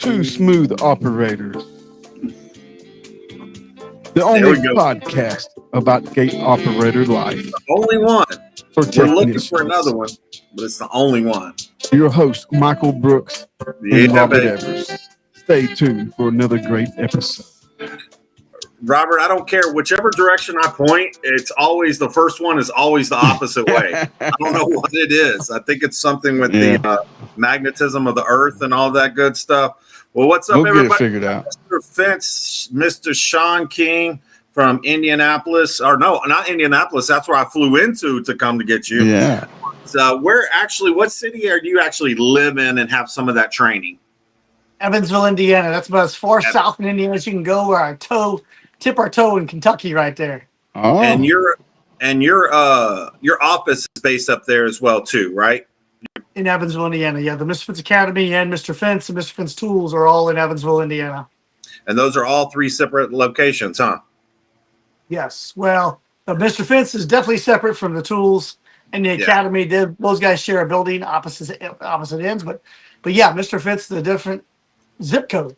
Two smooth operators. The only podcast about gate operator life. The only one. For We're looking for another one, but it's the only one. Your host, Michael Brooks and Robert Evers. Stay tuned for another great episode. Robert, I don't care whichever direction I point. It's always the first one is always the opposite way. I don't know what it is. I think it's something with the magnetism of the earth and all that good stuff. Well, what's up, everybody? We'll get it figured out. Mr. Fence, Mr. Sean King from Indianapolis, or no, not Indianapolis. That's where I flew into to come to get you. Yeah. So, what city are you actually live in and have some of that training? Evansville, Indiana. That's about as far south in Indiana as you can go. Where I tip our toe in Kentucky, right there. Oh. And your office is based up there as well, too, right? In Evansville, Indiana. Yeah, the Mr. Fence Academy and Mr. Fence and Mr. Fence Tools are all in Evansville, Indiana. And those are all three separate locations, huh? Yes. Well, Mr. Fence is definitely separate from the tools and the academy. Those guys share a building, opposite ends. But yeah, Mr. Fence, the different zip code.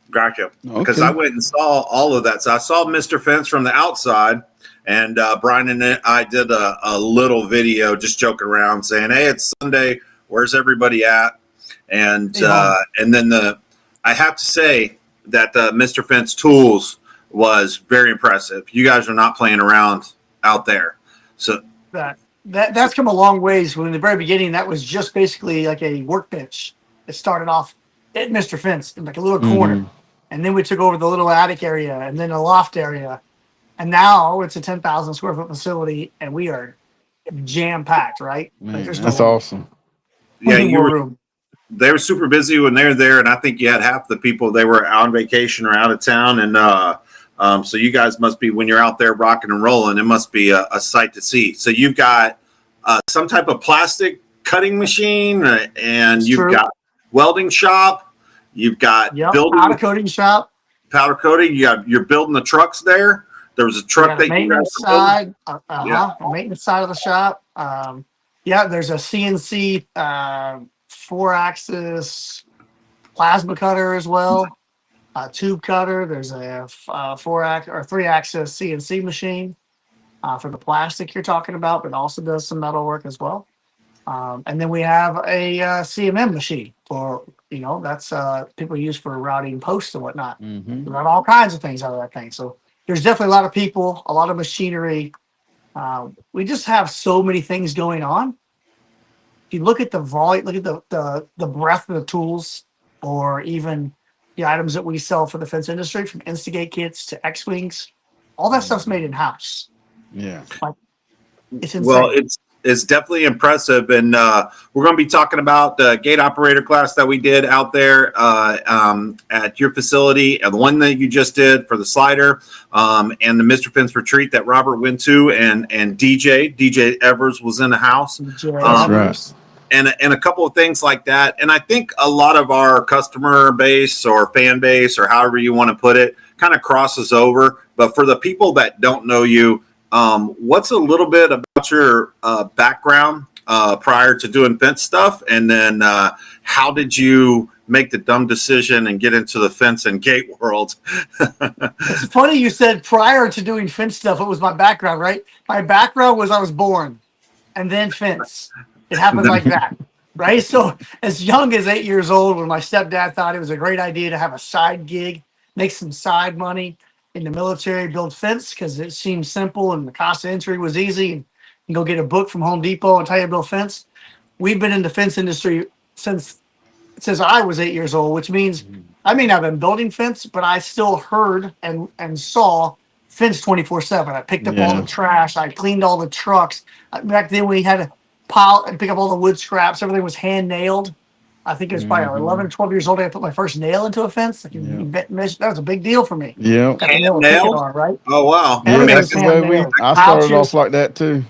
Gotcha. Because I went and saw all of that. So I saw Mr. Fence from the outside, and Brian and I did a little video just joking around saying, hey, it's Sunday. Where's everybody at? And then I have to say that Mr. Fence Tools was very impressive. You guys are not playing around out there. So that's come a long ways. When in the very beginning, that was just basically like a workbench. It started off at Mr. Fence in like a little corner. And then we took over the little attic area and then a loft area. And now it's a 10,000 square foot facility and we are jam packed, right? Man, that's awesome. Yeah, they were super busy when they were there. And I think you had half the people, they were on vacation or out of town. And so you guys must be, when you're out there rocking and rolling, it must be a sight to see. So you've got some type of plastic cutting machine and you've got welding shop. You've got building powder coating shop. Powder coating. You're building the trucks there. There was a truck that maintenance side. Maintenance side of the shop. There's a CNC 4-axis plasma cutter as well. Tube cutter. There's a 3-axis CNC machine for the plastic you're talking about, but also does some metal work as well. And then we have a CMM machine for, that's people use for routing posts and whatnot. We got all kinds of things out of that thing. So there's definitely a lot of people, a lot of machinery. We just have so many things going on. If you look at the volume, look at the breadth of the tools, or even the items that we sell for the fence industry, from Instigate kits to X-Wings, all that stuff's made in-house. Yeah. It's insane. Well, it's definitely impressive. And we're going to be talking about the gate operator class that we did out there at your facility, and the one that you just did for the slider, and the Mr. Fence retreat that Robert went to, and DJ Evers was in the house. That's right. And a couple of things like that. And I think a lot of our customer base or fan base, or however you want to put it, kind of crosses over. But for the people that don't know you, what's a little bit about your background prior to doing fence stuff? And then how did you make the dumb decision and get into the fence and gate world? It's funny you said prior to doing fence stuff, it was my background, right? My background was I was born and then fence. It happened like that, right? So as young as 8 years old, when my stepdad thought it was a great idea to have a side gig, make some side money in the military, build fence, because it seemed simple and the cost of entry was easy, and you go get a book from Home Depot and tell you to build fence. We've been in the fence industry since I was 8 years old, which means I may not have been building fence, but I still heard and saw fence 24/7. I picked up all the trash. I cleaned all the trucks. Back then we had to pile and pick up all the wood scraps. Everything was hand nailed. I think it was probably 11 or 12 years old. I put my first nail into a fence. That was a big deal for me. Yeah. On, right? Oh, wow. Yeah, I started off like that too.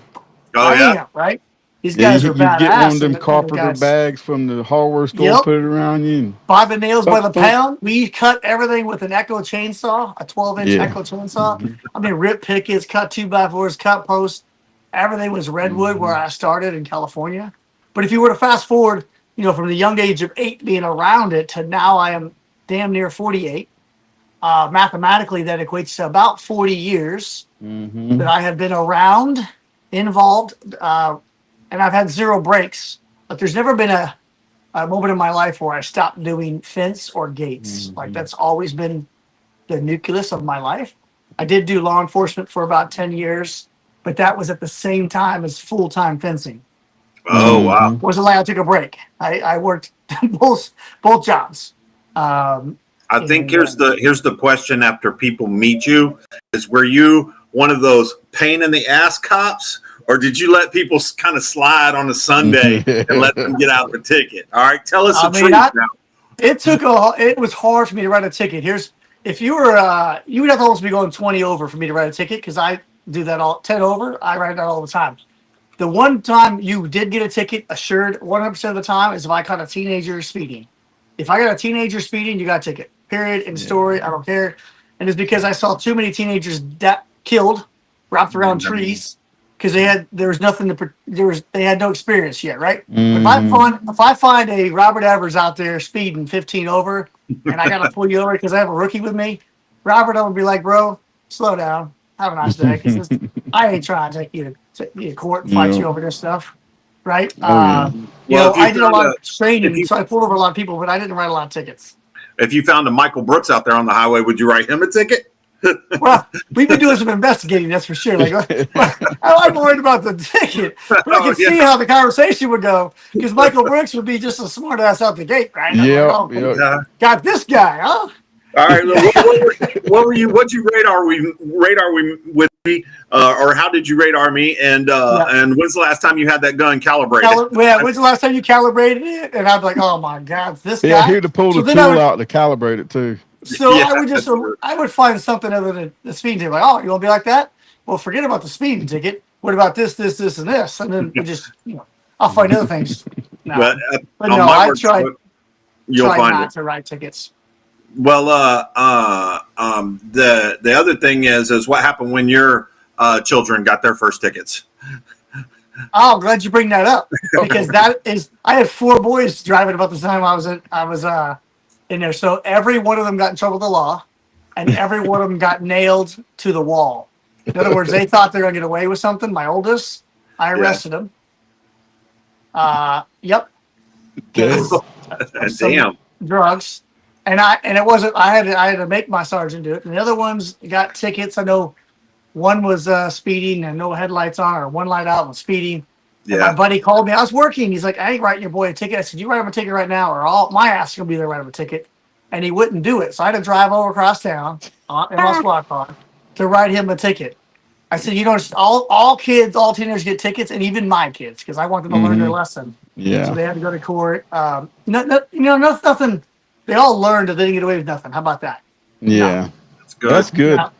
Oh, yeah. Right? These guys are badass. You get one of them carpenter bags from the hardware store, put it around you. And buy the nails by the pound. We cut everything with an Echo chainsaw, a 12-inch Echo chainsaw. I mean, rip pickets, cut 2x4s, cut posts. Everything was redwood where I started in California. But if you were to fast forward, from the young age of 8 being around it to now I am damn near 48. Mathematically, that equates to about 40 years that I have been around, involved, and I've had zero breaks. But there's never been a moment in my life where I stopped doing fence or gates. Like that's always been the nucleus of my life. I did do law enforcement for about 10 years, but that was at the same time as full-time fencing. Oh, wow. Wasn't like I took a break. I worked both jobs. I think here's the question after people meet you is, were you one of those pain in the ass cops, or did you let people kind of slide on a Sunday and let them get out the ticket? All right, tell us the truth now. It was hard for me to write a ticket. If you were you would have to almost be going 20 over for me to write a ticket, because I do that all 10 over. I write that all the time. The one time you did get a ticket, assured 100% of the time, is if I caught a teenager speeding. If I got a teenager speeding, you got a ticket. Period. End story. I don't care. And it's because I saw too many teenagers killed, wrapped around trees, because they had no experience yet, right? If I find a Robert Evers out there speeding 15 over, and I gotta pull you over because I have a rookie with me, Robert, I would be like, bro, slow down. Have a nice day. Because I ain't trying to take you to court and fight you over this stuff, right? I did a lot of training, so I pulled over a lot of people, but I didn't write a lot of tickets. If you found a Michael Brooks out there on the highway, would you write him a ticket? Well, we've been doing some investigating, that's for sure. I'm worried about the ticket, but I can see how the conversation would go, because Michael Brooks would be just a smart ass out the gate, right? Got this guy, huh? All right. What'd you rate Are We with me, or how did you rate Army? And when's the last time you had that gun calibrated? When's the last time you calibrated it? And I'd be like, oh my God, this guy. Yeah, he had to pull the tool out to calibrate it too. So I would find something other than the speeding ticket. Like, oh, you want to be like that? Well, forget about the speeding ticket. What about this, and this? And then we just, I'll find other things. No. But no, I try not to write tickets. Well, the other thing is what happened when your children got their first tickets? Oh, I'm glad you bring that up, because I had 4 boys driving about the time I was in there. So every one of them got in trouble with the law, and every one of them got nailed to the wall. In other words, they thought they were going to get away with something. My oldest, I arrested him. Yep. Damn. Drugs. And it wasn't. I had to make my sergeant do it. And the other ones got tickets. I know one was speeding and no headlights on, or one light out and speeding. And my buddy called me. I was working. He's like, I ain't writing your boy a ticket. I said, you write him a ticket right now, or all my ass is gonna be there to write him a ticket. And he wouldn't do it. So I had to drive over across town in my squad car to write him a ticket. I said, all kids, all teenagers get tickets, and even my kids, because I want them to learn their lesson. Yeah. So they had to go to court. Nothing. They all learned that they didn't get away with nothing. How about that? Yeah. That's good. That's good. Now,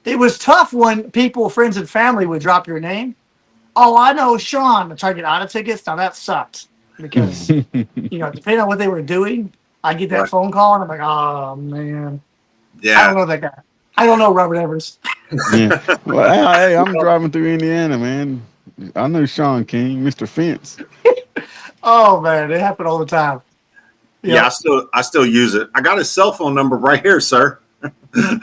it was tough when people, friends and family would drop your name. Oh, I know Sean, to try to get out of tickets. Now that sucked, because, depending on what they were doing, I get that phone call and I'm like, oh man. Yeah. I don't know that guy. I don't know Robert Evers. Yeah. Well, hey, I'm driving through Indiana, man. I know Sean King, Mr. Fence. Oh man, it happened all the time. Yeah, I still use it. I got his cell phone number right here, sir.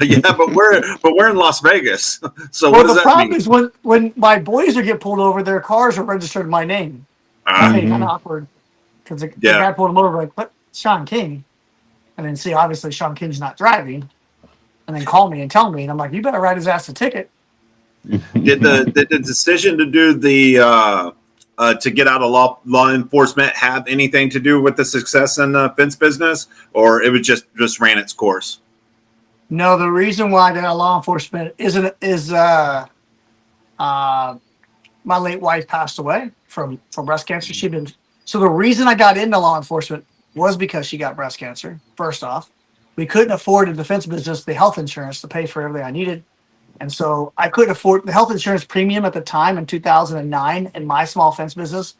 Yeah, but we're in Las Vegas. So what does that mean? Well, the problem is when my boys would get pulled over, their cars are registered in my name. That made it kind of awkward, because the guy pulled them over like, what? Sean King, and then see, obviously Sean King's not driving, and then call me and tell me, and I'm like, you better write his ass a ticket. Did the decision to do the to get out of law enforcement have anything to do with the success in the fence business, or it was just ran its course? No, the reason why I got out of law enforcement is my late wife passed away from breast cancer. So the reason I got into law enforcement was because she got breast cancer. First off, we couldn't afford in the defense business the health insurance to pay for everything I needed. And so I couldn't afford the health insurance premium at the time in 2009 in my small fence business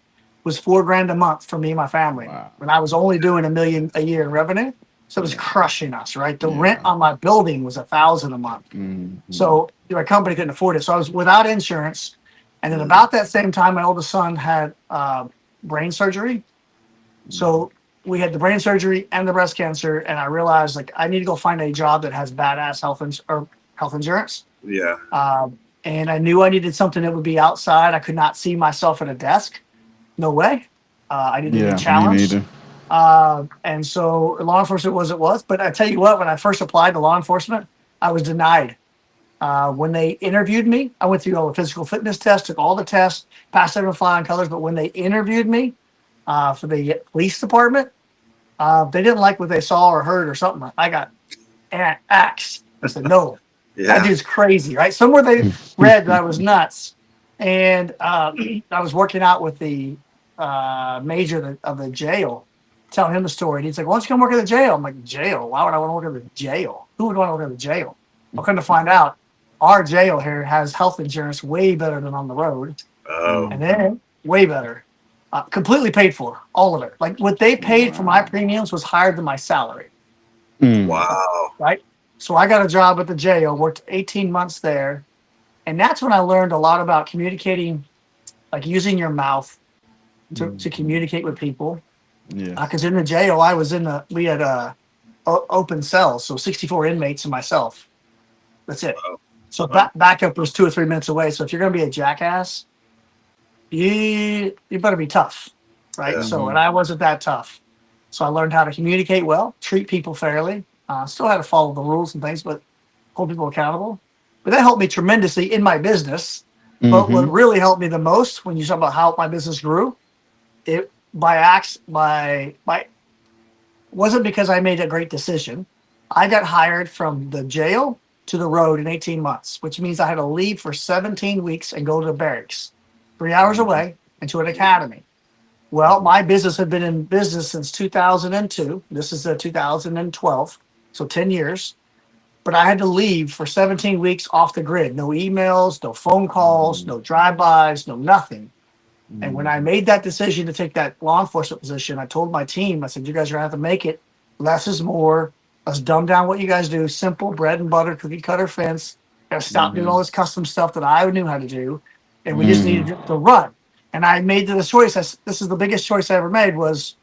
was $4,000 a month for me and my family. Wow. When I was only doing $1 million a year in revenue. So it was crushing us, right? The rent on my building was $1,000 a month. Mm-hmm. So my company couldn't afford it. So I was without insurance. And then about that same time, my oldest son had brain surgery. So we had the brain surgery and the breast cancer, and I realized like I need to go find a job that has badass health insurance. Yeah. And I knew I needed something that would be outside. I could not see myself at a desk. No way. I needed a challenge. Me neither. And so law enforcement was. But I tell you what, when I first applied to law enforcement, I was denied. When they interviewed me, I went through all the physical fitness tests, took all the tests, passed everything flying colors. But when they interviewed me for the police department, they didn't like what they saw or heard or something. I got axed. I said, no, that dude's crazy, right? Somewhere they read that I was nuts. And I was working out with the major of the jail, telling him the story. And he's like, why don't you come work at the jail? I'm like, jail? Why would I want to work at the jail? Who would want to work at the jail? Well, come to find out, our jail here has health insurance way better than on the road. Oh. And then way better. Completely paid for, all of it. Like what they paid for my premiums was higher than my salary. Wow. Right? So I got a job at the jail, worked 18 months there. And that's when I learned a lot about communicating, like using your mouth to communicate with people. Yeah. Because in the jail, we had open cells, so 64 inmates and myself. That's it. Wow. So backup was 2 or 3 minutes away. So if you're going to be a jackass, you better be tough, right? Yeah. So, and I wasn't that tough. So I learned how to communicate well, treat people fairly. Still had to follow the rules and things, but hold people accountable. But that helped me tremendously in my business. But what really helped me the most when you talk about how my business grew, it wasn't because I made a great decision. I got hired from the jail to the road in 18 months, which means I had to leave for 17 weeks and go to the barracks, 3 hours away, and to an academy. Well, my business had been in business since 2002. This is 2012, so 10 years. But I had to leave for 17 weeks off the grid. No emails, no phone calls, no drive-bys, no nothing. And when I made that decision to take that law enforcement position, I told my team, I said, you guys are going to have to make it. Less is more. Let's dumb down what you guys do. Simple bread and butter, cookie cutter fence. Got to stop doing all this custom stuff that I knew how to do. And we just needed to run. And I made the choice. This is the biggest choice I ever made was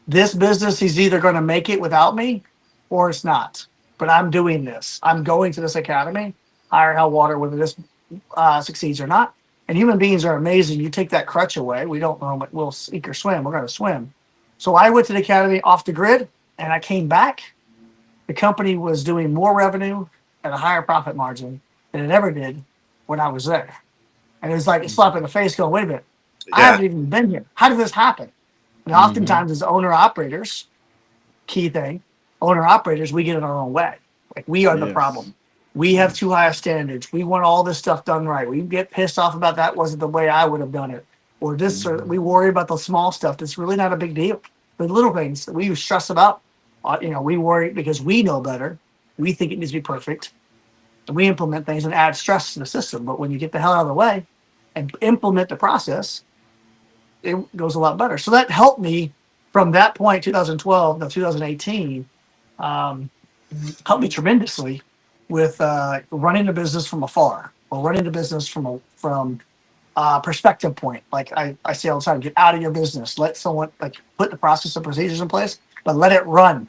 this business is either going to make it without me or it's not. But I'm doing this. I'm going to this academy, higher hell water, whether this succeeds or not. And human beings are amazing. You take that crutch away. We don't know we'll sink or swim. We're going to swim. So I went to the academy off the grid and I came back. The company was doing more revenue at a higher profit margin than it ever did when I was there. And it was like a slap in the face going, wait a minute. I haven't even been here. How did this happen? And oftentimes as owner-operators, key thing, owner-operators, we get in our own way. Like we are the problem. We have too high standards. We want all this stuff done right. We get pissed off about that wasn't the way I would have done it. Or this, or we worry about the small stuff that's really not a big deal. The little things that we stress about, we worry because we know better. We think it needs to be perfect. And we implement things and add stress to the system. But when you get the hell out of the way and implement the process, it goes a lot better. So that helped me from that point, 2012 to 2018, helped me tremendously with running the business from afar or running the business from a perspective point. Like I say all the time, get out of your business. Let someone put the process and procedures in place, but let it run.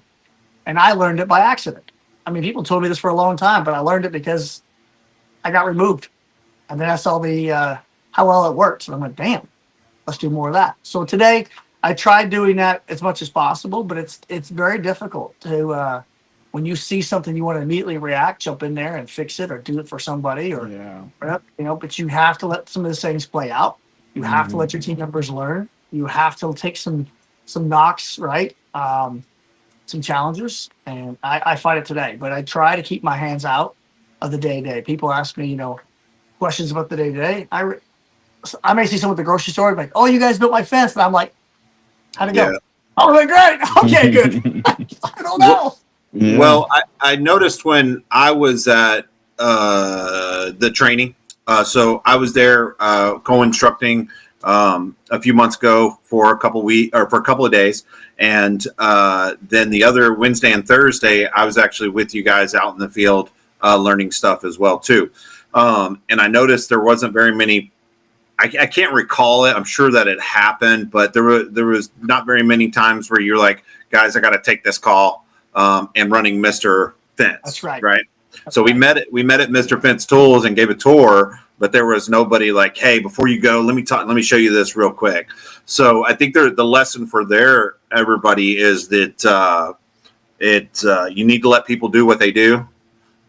And I learned it by accident. I mean, people told me this for a long time, but I learned it because I got removed. And then I saw how well it worked. And I went, damn, let's do more of that. So today I tried doing that as much as possible, but it's very difficult to, when you see something you want to immediately react, jump in there and fix it or do it for somebody but you have to let some of these things play out. You have to let your team members learn. You have to take some knocks, right? Some challenges, and I fight it today, but I try to keep my hands out of the day-to-day. People ask me, questions about the day-to-day. I may see someone at the grocery store like, oh, you guys built my fence, and I'm like, how'd it go? Oh, like, great. Okay, good. I don't know. Yeah. Well, I noticed when I was at the training, so I was there co-instructing a few months ago for a couple of days, and then the other Wednesday and Thursday, I was actually with you guys out in the field learning stuff as well too. And I noticed there wasn't very many I can't recall it. I'm sure that it happened, but there was not very many times where you're like, guys, I got to take this call, and running Mr. Fence. That's right. Right. So we met at Mr. Fence Tools and gave a tour, but there was nobody like, hey, before you go, let me show you this real quick. So I think the lesson for everybody is that you need to let people do what they do.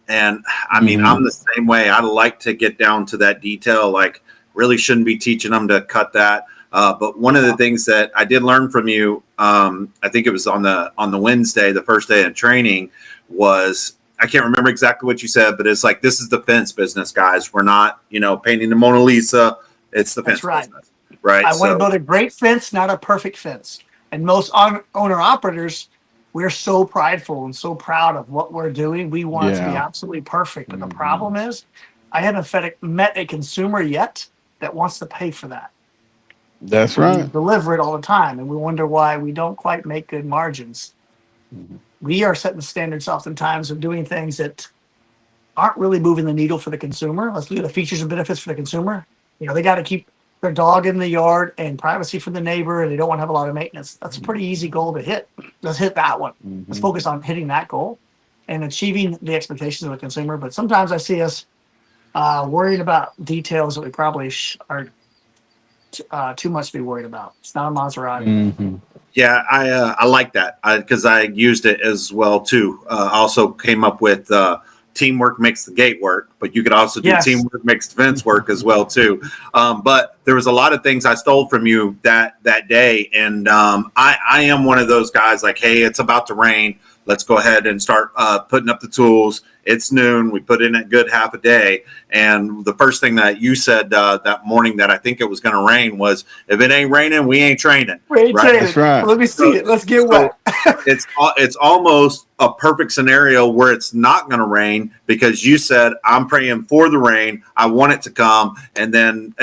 And I mean, I'm the same way. I like to get down to that detail. Like, really shouldn't be teaching them to cut that. But one of the things that I did learn from you, I think it was on the Wednesday, the first day of training, was, I can't remember exactly what you said, but it's like, this is the fence business, guys. We're not, painting the Mona Lisa. It's the fence business. Right. I want to build a great fence, not a perfect fence. And most owner operators, we're so prideful and so proud of what we're doing. We want it to be absolutely perfect. But the problem is, I haven't met a consumer yet that wants to pay for that. That's right. We deliver it all the time, and we wonder why we don't quite make good margins. We are setting standards oftentimes of doing things that aren't really moving the needle for the consumer. Let's look at the features and benefits for the consumer. They got to keep their dog in the yard and privacy from the neighbor, and they don't want to have a lot of maintenance. That's a pretty easy goal to hit. Let's hit that one. Let's focus on hitting that goal and achieving the expectations of the consumer. But sometimes I see us worried about details that we probably are too much to be worried about. It's not a Maserati. Yeah, I like that because I used it as well too. Also came up with teamwork makes the gate work, but you could also do teamwork makes the fence work as well too. But there was a lot of things I stole from you that day, and I am one of those guys like, hey, it's about to rain. Let's go ahead and start putting up the tools. It's noon. We put in a good half a day. And the first thing that you said that morning that I think it was going to rain was, if it ain't raining, we ain't training. We ain't training. That's right. Let me see it. Let's get wet. It's almost a perfect scenario where it's not going to rain, because you said, I'm praying for the rain. I want it to come. And then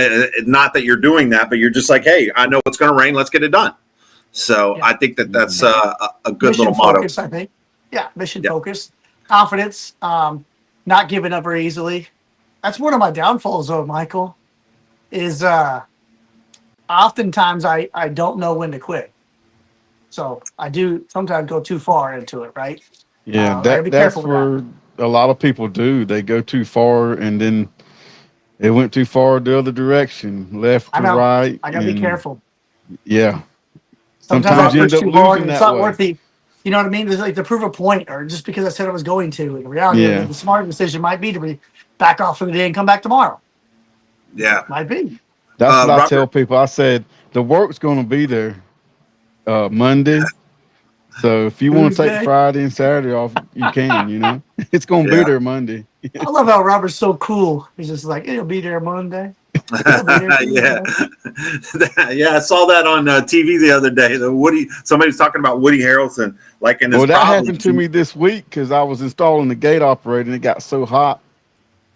not that you're doing that, but you're just like, hey, I know it's going to rain. Let's get it done. So I think that's a good mission little motto. Focus, I think. Yeah, mission focus, confidence, not giving up very easily. That's one of my downfalls, though, Michael, is oftentimes I don't know when to quit. So I do sometimes go too far into it, right? Yeah, that's where a lot of people do. They go too far, and then they went too far the other direction, left to right. I gotta be careful. Yeah. Sometimes you end up losing it's not worth the, you know what I mean? It's like to prove a point, or just because I said I was going to. In reality, the smart decision might be to back off for the day and come back tomorrow. Yeah. Might be. That's what I tell people. I said, the work's going to be there Monday. So if you want to take Friday and Saturday off, you can, It's going to be there Monday. I love how Robert's so cool. He's just like, it'll be there Monday. Yeah, I saw that on TV the other day. Somebody's talking about Woody Harrelson, like in this. Well, that happened to me this week because I was installing the gate operator and it got so hot,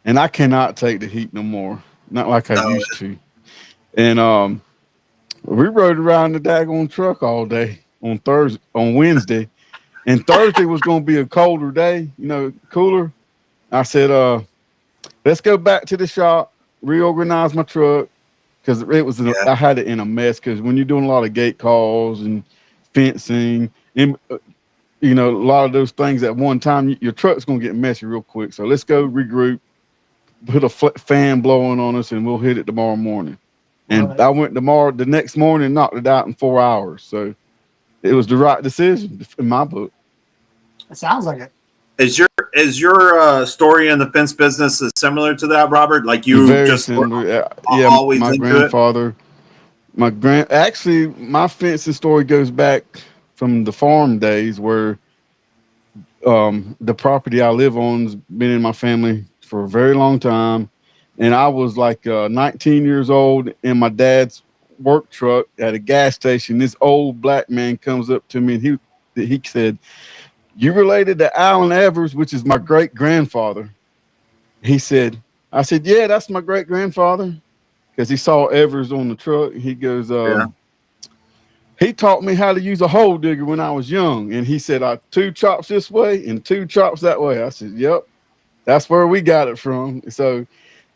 and I cannot take the heat no more, not like I used to. And we rode around the daggone truck all day on Wednesday, and Thursday was going to be a colder day, cooler. I said, let's go back to the shop. Reorganize my truck because it was I had it in a mess, because when you're doing a lot of gate calls and fencing and a lot of those things at one time, your truck's gonna get messy real quick. So let's go regroup, put a fan blowing on us, and we'll hit it tomorrow morning. And I went the next morning, knocked it out in 4 hours. So it was the right decision in my book. It sounds like it. Is your story in the fence business is similar to that, Robert? Like you Very just similar. Always my grandfather, actually my fencing story goes back from the farm days, where the property I live on's been in my family for a very long time, and I was like 19 years old in my dad's work truck at a gas station. This old black man comes up to me and he said, "You related to Allen Evers, which is my great grandfather?" I said, "Yeah, that's my great grandfather," because he saw Evers on the truck. He goes, "He taught me how to use a hole digger when I was young." And he said, 2 chops this way and 2 chops that way. I said, "Yep, that's where we got it from." So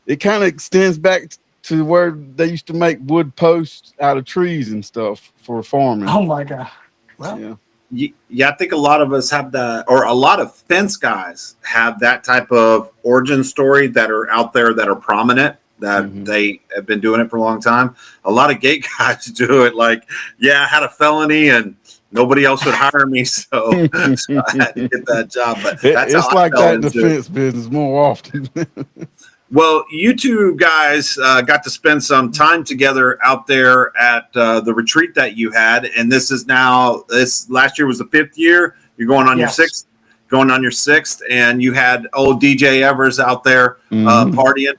it kind of extends back to where they used to make wood posts out of trees and stuff for farming. Oh my God. Well, yeah, I think a lot of us have that, or a lot of fence guys have that type of origin story that are out there that are prominent, that they have been doing it for a long time. A lot of gate guys do it like, yeah, I had a felony and nobody else would hire me, so I had to get that job. But that's it's how like I fell that in the into it. fence business more often. Well, you two guys got to spend some time together out there at the retreat that you had, and this last year was the 5th year. You're going on your sixth, and you had old DJ Evers out there partying,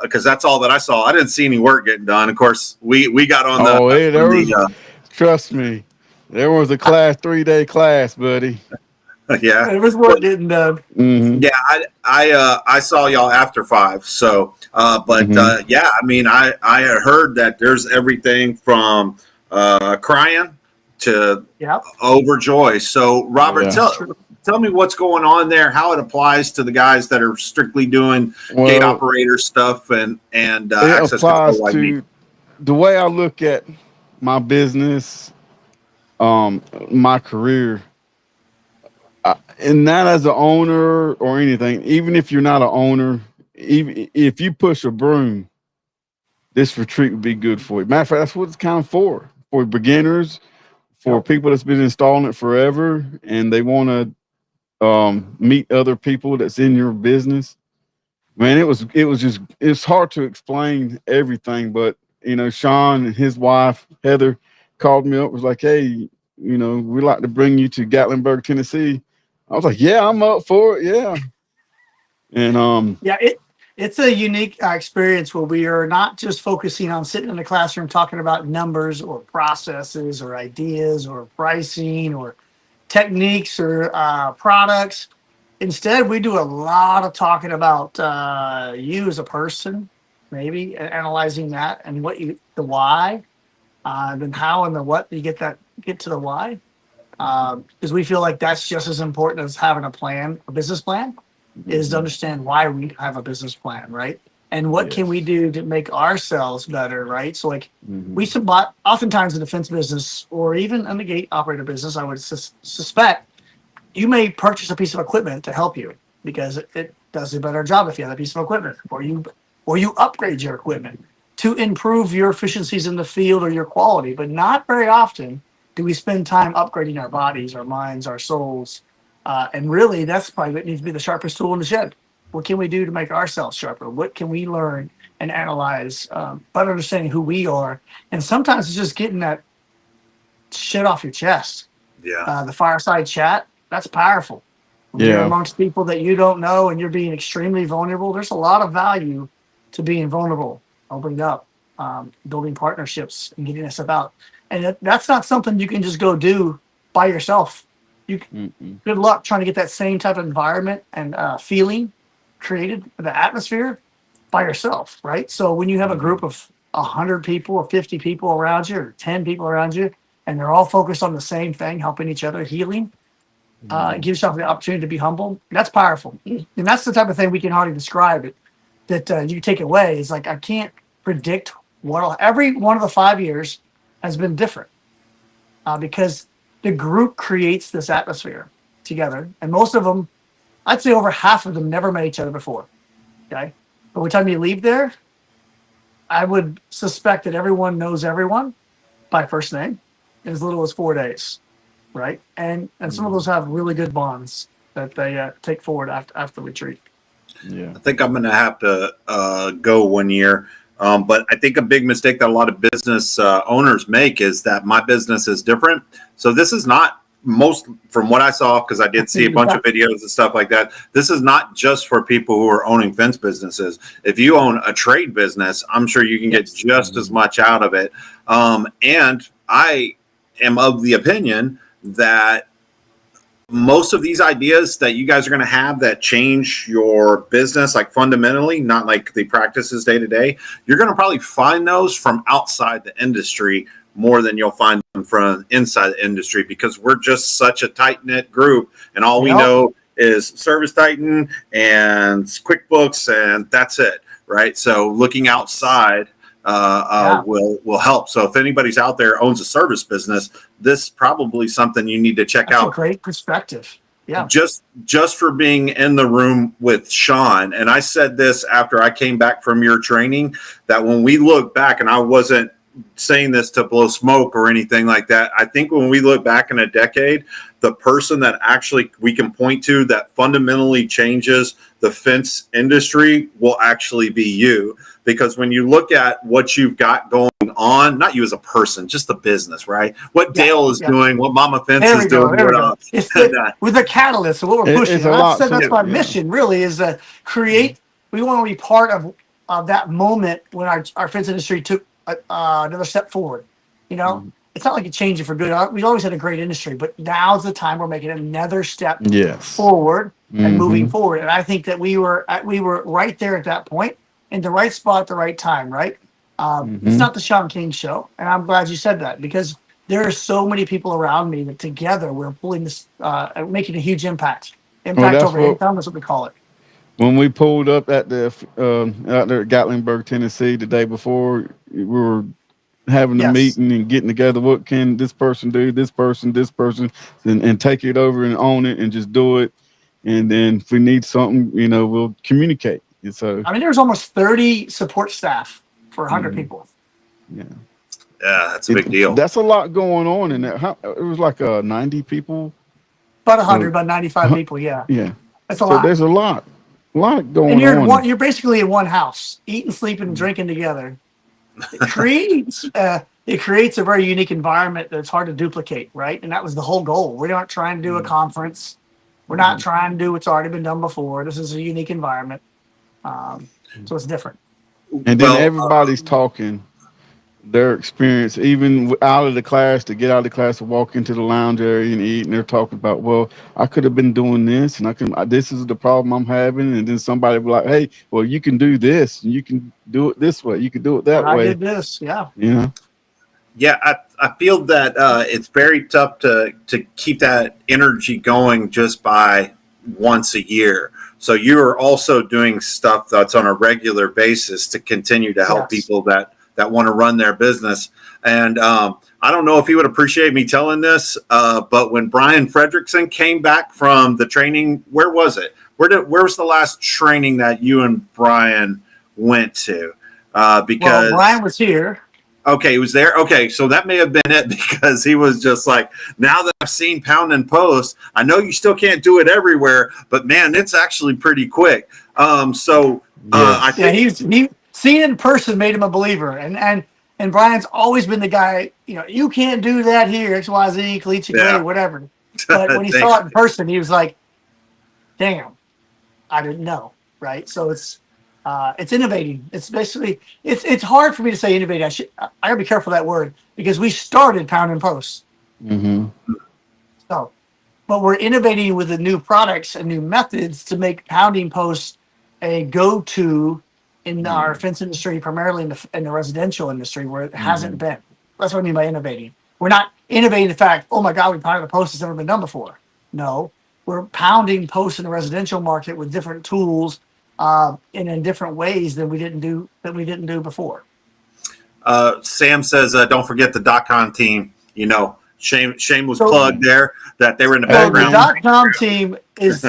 because that's all that I saw. I didn't see any work getting done. Of course, we got on trust me, there was a 3-day class, buddy. Yeah, there was work getting done. Yeah, I saw y'all after 5. So, yeah, I mean, I heard that there's everything from crying to overjoy. So, Robert, tell me what's going on there, how it applies to the guys that are strictly doing gate operator stuff and it access applies control. To the way I look at my business, my career. And not as an owner or anything, even if you're not an owner, even if you push a broom, this retreat would be good for you. Matter of fact, that's what it's kind of for beginners, for people that's been installing it forever and they want to meet other people that's in your business. Man, it's hard to explain everything, but Sean and his wife Heather called me up, was like, hey, we'd like to bring you to Gatlinburg, Tennessee. I was like, yeah, I'm up for it. Yeah. And it's a unique experience where we are not just focusing on sitting in the classroom talking about numbers or processes or ideas or pricing or techniques or products. Instead, we do a lot of talking about you as a person, maybe analyzing that and the why, then how and the what you get to the why. Because we feel like that's just as important as having a business plan, is to understand why we have a business plan, right? And what can we do to make ourselves better, right? So like oftentimes in the fence business or even in the gate operator business, I would suspect you may purchase a piece of equipment to help you because it does a better job if you have a piece of equipment, or you upgrade your equipment to improve your efficiencies in the field or your quality. But not very often do we spend time upgrading our bodies, our minds, our souls? And really, that's probably what needs to be the sharpest tool in the shed. What can we do to make ourselves sharper? What can we learn and analyze, better understanding who we are? And sometimes it's just getting that shit off your chest. Yeah. The fireside chat, that's powerful. When you're amongst people that you don't know and you're being extremely vulnerable, there's a lot of value to being vulnerable, opening up, building partnerships, and getting this about. And that's not something you can just go do by yourself. Good luck trying to get that same type of environment and feeling created, the atmosphere, by yourself, right? So when you have a group of 100 people or 50 people around you or 10 people around you, and they're all focused on the same thing, helping each other, healing, give yourself the opportunity to be humble. That's powerful. And that's the type of thing we can hardly describe it, that you take away. Is like, I can't predict every one of the 5 years has been different because the group creates this atmosphere together. And most of them, I'd say over half of them never met each other before. Okay. But by the time you leave there, I would suspect that everyone knows everyone by first name in as little as 4 days. Right. And some of those have really good bonds that they take forward after the retreat. Yeah. I think I'm going to have to go one year. But I think a big mistake that a lot of business owners make is that my business is different. So this is not from what I saw, because I did see a bunch of videos and stuff like that. This is not just for people who are owning fence businesses. If you own a trade business, I'm sure you can get just as much out of it. And I am of the opinion that most of these ideas that you guys are going to have that change your business, like fundamentally, not like the practices day to day, you're going to probably find those from outside the industry more than you'll find them from inside the industry, because we're just such a tight knit group, and all we know is Service Titan and QuickBooks, and that's it. right? So looking outside will help. So if anybody's out there owns a service business, this is probably something you need to check That's out. a great perspective. Yeah. Just for being in the room with Sean. And I said this after I came back from your training, that when we look back, and I wasn't saying this to blow smoke or anything like that, I think when we look back in a decade, the person that actually we can point to that fundamentally changes the fence industry will actually be you. Because when you look at what you've got going on, not you as a person, just the business, right? What Dale is doing, what Mama Fence is doing. It's with the catalyst of what we're pushing. That's my mission, really, is to create. We want to be part of that moment when our fence industry took another step forward. You know, it's not like it changed it for good. We've always had a great industry, but now's the time we're making another step forward and moving forward. And I think that we were right there at that point, in the right spot at the right time, right? It's not the Sean King show. And I'm glad you said that, because there are so many people around me that together we're pulling this, making a huge impact. Impact over income, that's what we call it. When we pulled up at the out there at Gatlinburg, Tennessee, the day before, we were having a meeting and getting together. What can this person do? This person, and take it over and own it and just do it. And then if we need something, we'll communicate. And so, I mean, there was almost 30 support staff for 100 people. Yeah, that's a big deal. That's a lot going on in that. It was like 90 people. About 100, about 95 people. Yeah. Yeah. That's a lot. There's a lot going and on. You're basically in one house, eating, sleeping, and drinking together. It creates a very unique environment that's hard to duplicate, right? And that was the whole goal. We aren't trying to do a conference. We're not trying to do what's already been done before. This is a unique environment. So it's different. And then everybody's talking their experience, even out of the class, to get out of the class, to walk into the lounge area and eat, and they're talking about, well, I could have been doing this, and this is the problem I'm having, and then somebody will be like, hey, well, you can do this, and you can do it this way, you can do it that way. I did this, yeah. Yeah, I feel that it's very tough to keep that energy going just by once a year. So you are also doing stuff that's on a regular basis to continue to help people that want to run their business. And I don't know if he would appreciate me telling this, but when Brian Fredrickson came back from the training, where was it? Where was the last training that you and Brian went to? Because Brian was here. Okay, he was there. Okay, so that may have been it, because he was just like, now that I've seen Pound and Post, I know you still can't do it everywhere, but man, it's actually pretty quick. I think seeing in person made him a believer, and Brian's always been the guy. You can't do that here, XYZ, Caliche, whatever. But when he saw it in person, he was like, "Damn, I didn't know." Right? So it's innovating. It's basically it's hard for me to say innovating. I gotta be careful of that word, because we started Pound and Post. So, but we're innovating with the new products and new methods to make pounding post a go-to in our fence industry, primarily in the residential industry, where it hasn't been. That's what I mean by innovating. We're not innovating the fact, oh my God, we pounded a post that's never been done before. No, we're pounding posts in the residential market with different tools and in different ways that we didn't do before. Sam says, don't forget the .com team. Shameless plug there, that they were in the background. The .com team is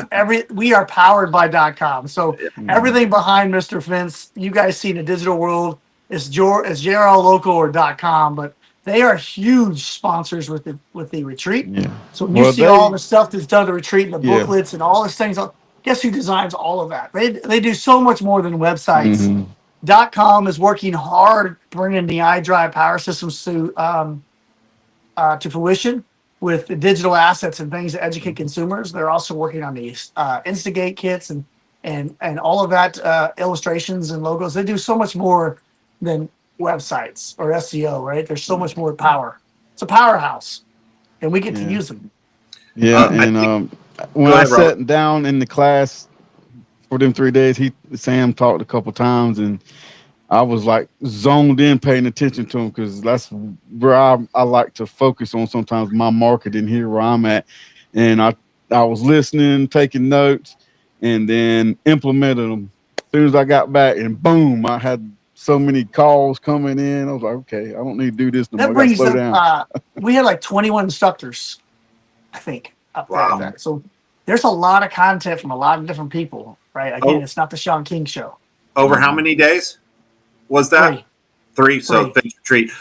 we are powered by .com. So everything behind Mr. Fence, you guys see in the digital world, is JRL Local or .com, but they are huge sponsors with the retreat. Yeah. So when you see all the stuff that's done at the retreat and the booklets and all these things, guess who designs all of that? They do so much more than websites. .com is working hard bringing the iDrive power systems to fruition with the digital assets and things to educate consumers. They're also working on the Instigate kits and all of that, illustrations and logos. They do so much more than websites or SEO, right? There's so much more power. It's a powerhouse, and we get to use them. Yeah, when I sat down in the class for them 3 days, Sam talked a couple times, and I was like zoned in, paying attention to him, because that's where I like to focus on sometimes my marketing here where I'm at. And I was listening, taking notes, and then implemented them soon as I got back, and boom, I had so many calls coming in. I was like, okay, I don't need to do this no more. That I got to brings slow up. down. We had like 21 instructors, I think, up there. Wow. With that. So there's a lot of content from a lot of different people, right? Again, Oh. it's not the Sean King show. Over how many days was that? 3. So Fins Retreat.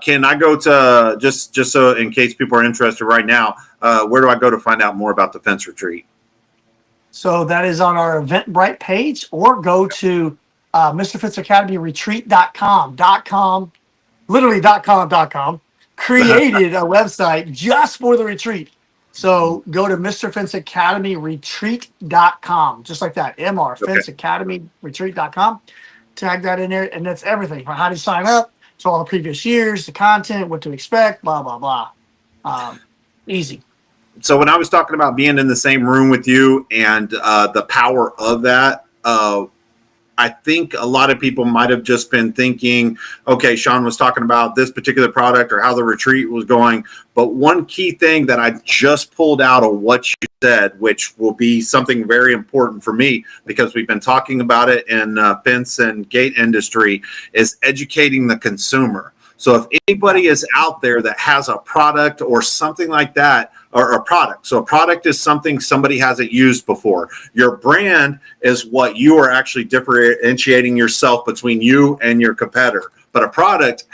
Can I go to just so in case people are interested right now? Where do I go to find out more about the Fins Retreat? So that is on our Eventbrite page, or go to Mr. Fitz Academy Retreat.com. Literally .com. Created a website just for the retreat. So go to Mr. Fitz Academy Retreat.com, just like that. Fitz Academy Retreat.com. Tag that in there, and that's everything from how to sign up to all the previous years, the content, what to expect, blah blah blah. Easy. So when I was talking about being in the same room with you and the power of that, I think a lot of people might have just been thinking, okay, Sean was talking about this particular product or how the retreat was going. But one key thing that I just pulled out of what you said, which will be something very important for me because we've been talking about it in fence and gate industry, is educating the consumer. So if anybody is out there that has a product or something like that, or a product. So a product is something somebody hasn't used before. Your brand is what you are actually differentiating yourself between you and your competitor. But a product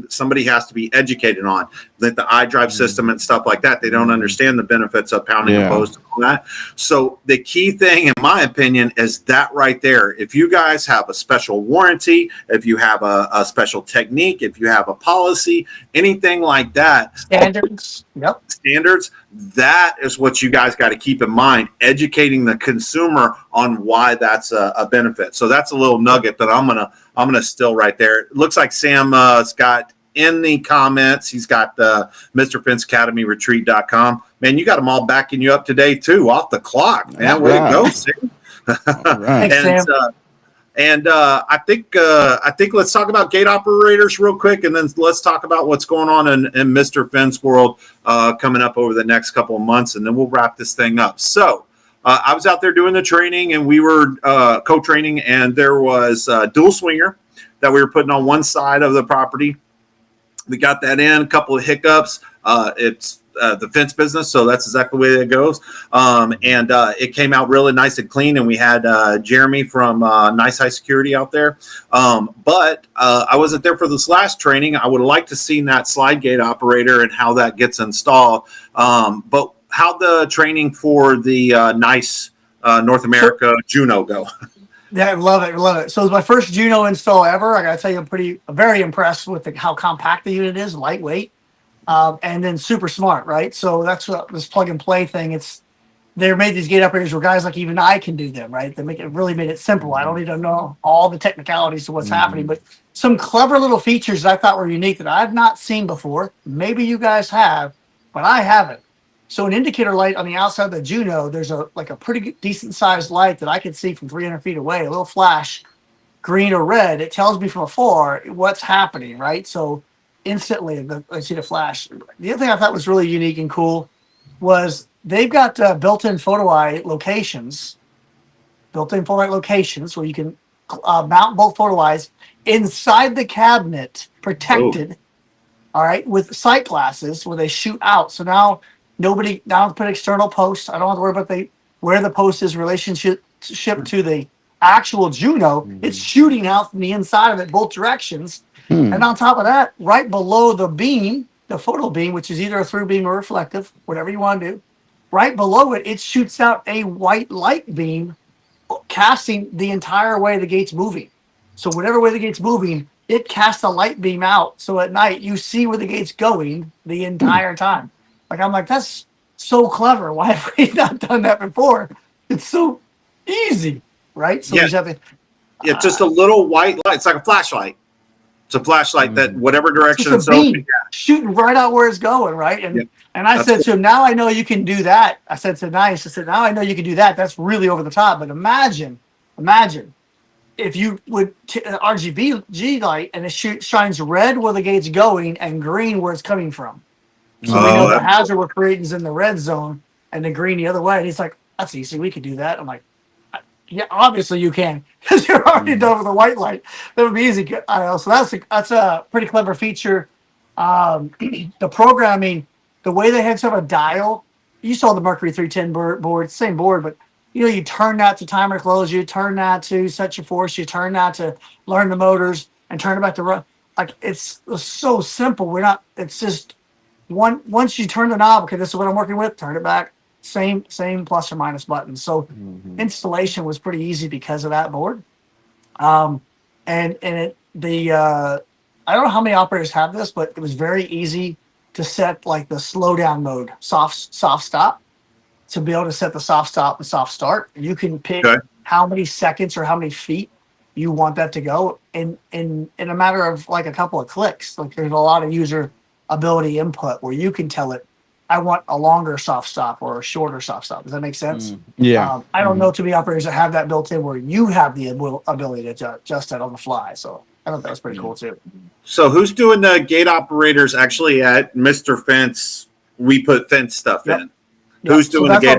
somebody has to be educated on, like the iDrive system and stuff like that. They don't understand the benefits of pounding and post and all that. So the key thing, in my opinion, is that right there. If you guys have a special warranty, if you have a special technique, if you have a policy, anything like that, Standards. Yep. Standards, that is what you guys got to keep in mind, educating the consumer on why that's a benefit. So that's a little nugget that I'm gonna steal right there. It looks like Sam's got in the comments, he's got Mr. Fence Academy Retreat.com. Man, you got them all backing you up today too, off the clock, man. Way to go, Sam. Right. Thanks, Sam. And I think let's talk about gate operators real quick, and then let's talk about what's going on in Mr. Fence world coming up over the next couple of months, and then we'll wrap this thing up. So I was out there doing the training, and we were co-training, and there was a dual swinger that we were putting on one side of the property. We got that in, a couple of hiccups. It's the fence business, so that's exactly the way it goes. And it came out really nice and clean, and we had Jeremy from HySecurity out there. But I wasn't there for this last training. I would have liked to seen that slide gate operator and how that gets installed. But how'd the training for the North America Juno go? Yeah, I love it. So it's my first Juno install ever. I gotta tell you, I'm very impressed with how compact the unit is, lightweight. And then super smart, right? So that's what this plug and play thing. They made these gate operators where guys like even I can do them, right? They really made it simple. I don't need to know all the technicalities of what's happening, but some clever little features that I thought were unique that I've not seen before. Maybe you guys have, but I haven't. So an indicator light on the outside of the Juno, there's a pretty decent sized light that I can see from 300 feet away, a little flash, green or red. It tells me from afar what's happening, right? So instantly I see the flash. The other thing I thought was really unique and cool was they've got built-in photo eye locations where you can mount both photo eyes inside the cabinet, protected, all right, with sight glasses where they shoot out. So now I don't put external posts. I don't have to worry about where the post is relationship to the actual Juno. It's shooting out from the inside of it both directions. And on top of that, right below the beam, the photo beam, which is either a through beam or reflective, whatever you want to do, right below it, it shoots out a white light beam casting the entire way the gate's moving. So whatever way the gate's moving, it casts a light beam out. So at night, you see where the gate's going the entire time. I'm like, that's so clever. Why have we not done that before? It's so easy, right? So it's just a little white light. It's like a flashlight. It's a flashlight that whatever direction it's open, shooting right out where it's going, right? And I said to him, now I know you can do that. I said to Nice, now I know you can do that. That's really over the top. But imagine if you would RGB light and it shines red where the gate's going and green where it's coming from. So we know the hazard we're creating is in the red zone and the green the other way. And he's like, that's easy. We could do that. I'm like, Yeah, obviously you can because you're already done with the white light. That would be easy. So that's a pretty clever feature. The programming, the way they had sort of a dial. You saw the Mercury 310 board, same board, but you turn that to timer close, you turn that to set your force, you turn that to learn the motors, and turn it back to run. Like it's so simple. It's just once you turn the knob. Okay, this is what I'm working with. Turn it back. Same plus or minus buttons. So installation was pretty easy because of that board. And I don't know how many operators have this, but it was very easy to set like the slowdown mode, soft stop, to be able to set the soft stop and soft start. You can pick how many seconds or how many feet you want that to go in a matter of like a couple of clicks. Like there's a lot of user ability input where you can tell it, I want a longer soft stop or a shorter soft stop. Does that make sense? Yeah. I don't know too many operators that have that built in where you have the ability to adjust that on the fly. So I thought that was pretty cool too. So who's doing the gate operators actually at Mr. Fence? We put fence stuff in. Who's doing the gate?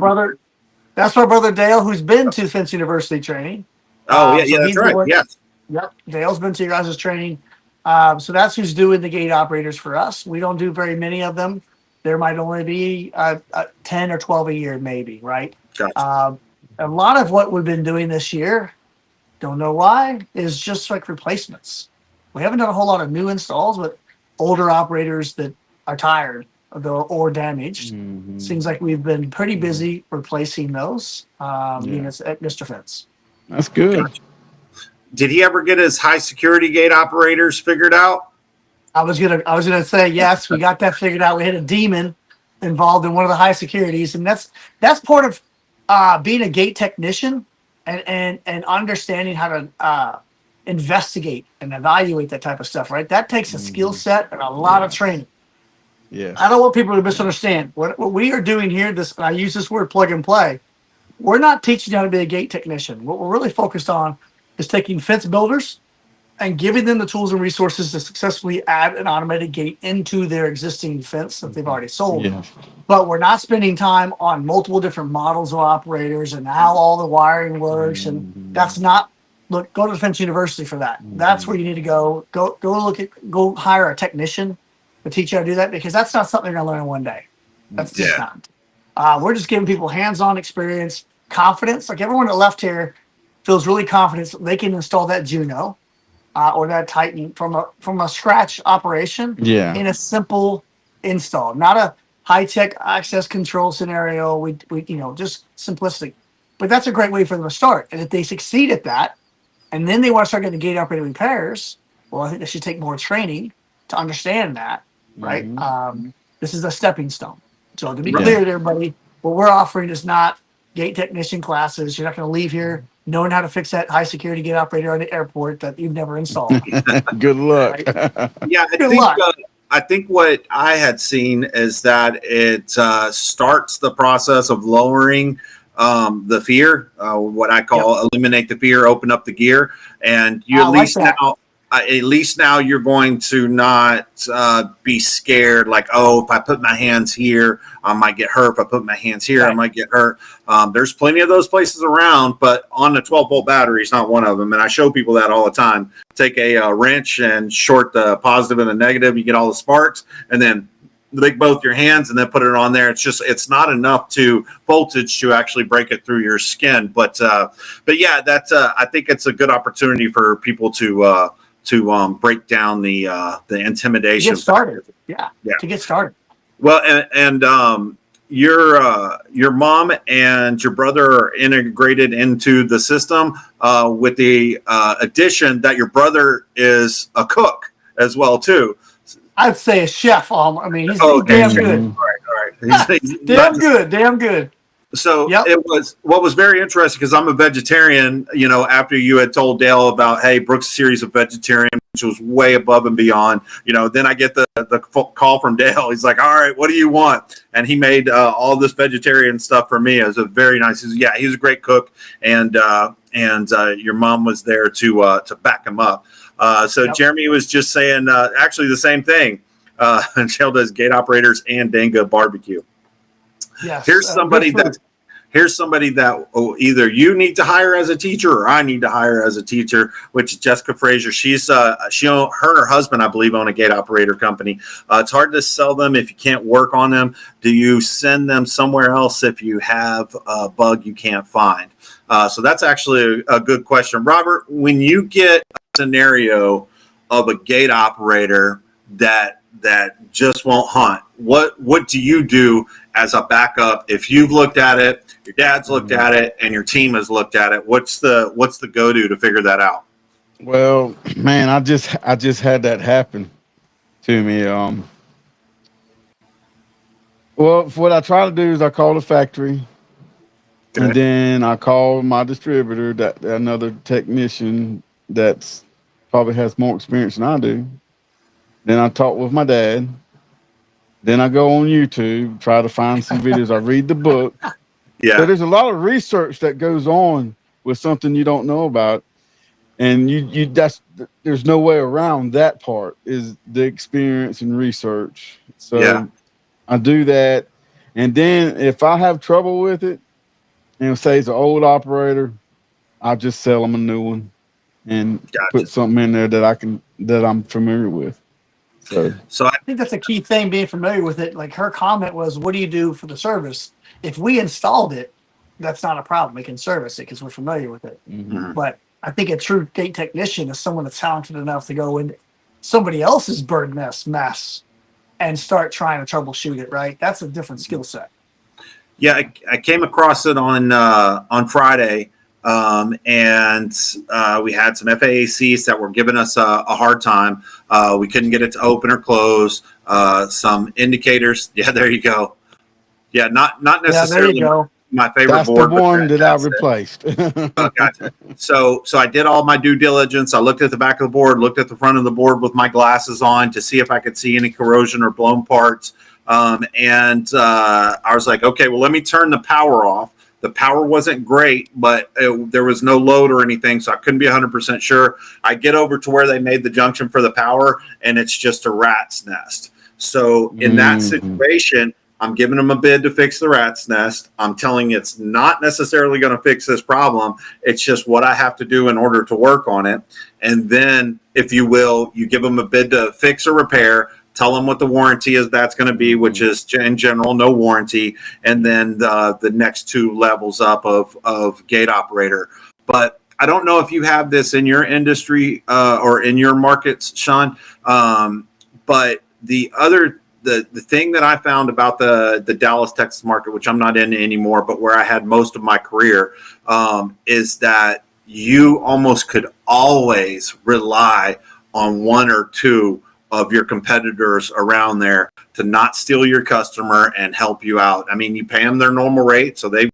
That's my brother Dale, who's been to Fence University training. Oh, that's right. Yes. Yep. Dale's been to your guys' training. So that's who's doing the gate operators for us. We don't do very many of them. There might only be 10 or 12 a year, maybe, right? Gotcha. A lot of what we've been doing this year, don't know why, is just like replacements. We haven't done a whole lot of new installs, but older operators that are tired or damaged. Seems like we've been pretty busy replacing those units at Mr. Fence. That's good. Gotcha. Did he ever get his HySecurity gate operators figured out? I was gonna say yes. We got that figured out. We had a demon involved in one of the HySecurities, and that's part of being a gate technician and understanding how to investigate and evaluate that type of stuff. Right, that takes a skill set and a lot of training. Yeah, I don't want people to misunderstand what we are doing here. And I use this word plug and play. We're not teaching you how to be a gate technician. What we're really focused on is taking fence builders and giving them the tools and resources to successfully add an automated gate into their existing fence that they've already sold. Yeah. But we're not spending time on multiple different models of operators and how all the wiring works. And that's not, look, go to Fence University for that. That's where you need to go go hire a technician to teach you how to do that, because that's not something you're going to learn in one day. That's just not. We're just giving people hands-on experience, confidence. Like everyone that left here feels really confident they can install that Juno or that Titan from a scratch operation in a simple install, not a high-tech access control scenario. We just simplistic. But that's a great way for them to start. And if they succeed at that, and then they want to start getting gate operating repairs, well, I think they should take more training to understand that, right? This is a stepping stone. So to be clear to everybody, what we're offering is not gate technician classes. You're not going to leave here knowing how to fix that HySecurity gate operator on the airport that you've never installed. Good luck. Right? Yeah, I think what I had seen is that it starts the process of lowering the fear, what I call eliminate the fear, open up the gear, and you at least now you're going to not be scared like, oh, if I put my hands here, I might get hurt. If I put my hands here, I might get hurt. There's plenty of those places around, but on the 12-volt battery is not one of them. And I show people that all the time. Take a wrench and short the positive and the negative. You get all the sparks, and then lick both your hands and then put it on there. It's not enough voltage to actually break it through your skin. But yeah, that's I think it's a good opportunity for people to break down the intimidation. To get started. To get started. Well, and your mom and your brother are integrated into the system with the addition that your brother is a cook as well too. I'd say a chef. I mean, he's damn good. All right. He's damn good. So it was what was very interesting, because I'm a vegetarian, after you had told Dale about, hey, Brooks' series of vegetarian, which was way above and beyond, then I get the call from Dale. He's like, all right, what do you want? And he made all this vegetarian stuff for me. It was a very nice, he's a great cook. And your mom was there to back him up. Jeremy was just saying, actually the same thing. Jill does gate operators and Danga barbecue. Yes. Here's somebody here's somebody that either you need to hire as a teacher or I need to hire as a teacher, which is Jessica Frazier. Her and her husband, I believe, own a gate operator company. It's hard to sell them if you can't work on them. Do you send them somewhere else if you have a bug you can't find? So that's actually a good question. Robert, when you get a scenario of a gate operator that just won't hunt, what do you do as a backup? If you've looked at it, your dad's looked at it, and your team has looked at it, what's the go-to to figure that out? Well, man, I just had that happen to me. Well, what I try to do is I call the factory, and then I call my distributor, that another technician that's probably has more experience than I do. Then I talk with my dad. Then I go on YouTube, try to find some videos. I read the book. Yeah. So there's a lot of research that goes on with something you don't know about, and there's no way around that part, is the experience and research. So yeah. I do that, and then if I have trouble with it, and say it's an old operator, I'll just sell them a new one and put something in there that I'm familiar with. So I think that's a key thing, being familiar with it. Like her comment was, what do you do for the service? If we installed it, that's not a problem. We can service it because we're familiar with it. Mm-hmm. But I think a true gate technician is someone that's talented enough to go into somebody else's bird mess and start trying to troubleshoot it, right? That's a different skill set. Yeah, I came across it on Friday, and we had some FAACs that were giving us a hard time. We couldn't get it to open or close. Some indicators. Yeah, there you go. Yeah, not necessarily my favorite That's board. That's the one that I replaced. Gotcha. So I did all my due diligence. I looked at the back of the board, looked at the front of the board with my glasses on to see if I could see any corrosion or blown parts. And I was like, okay, well, let me turn the power off. The power wasn't great, but there was no load or anything, so I couldn't be 100% sure. I get over to where they made the junction for the power, and it's just a rat's nest. So in that situation, I'm giving them a bid to fix the rat's nest. I'm telling it's not necessarily going to fix this problem. It's just what I have to do in order to work on it. And then, if you will, you give them a bid to fix or repair. Tell them what the warranty is that's going to be, which is in general no warranty, and then the next two levels up of gate operator. But I don't know if you have this in your industry or in your markets, Sean. But the thing that I found about the Dallas, Texas market, which I'm not in anymore, but where I had most of my career, is that you almost could always rely on one or two of your competitors around there to not steal your customer and help you out. I mean, you pay them their normal rate, so they're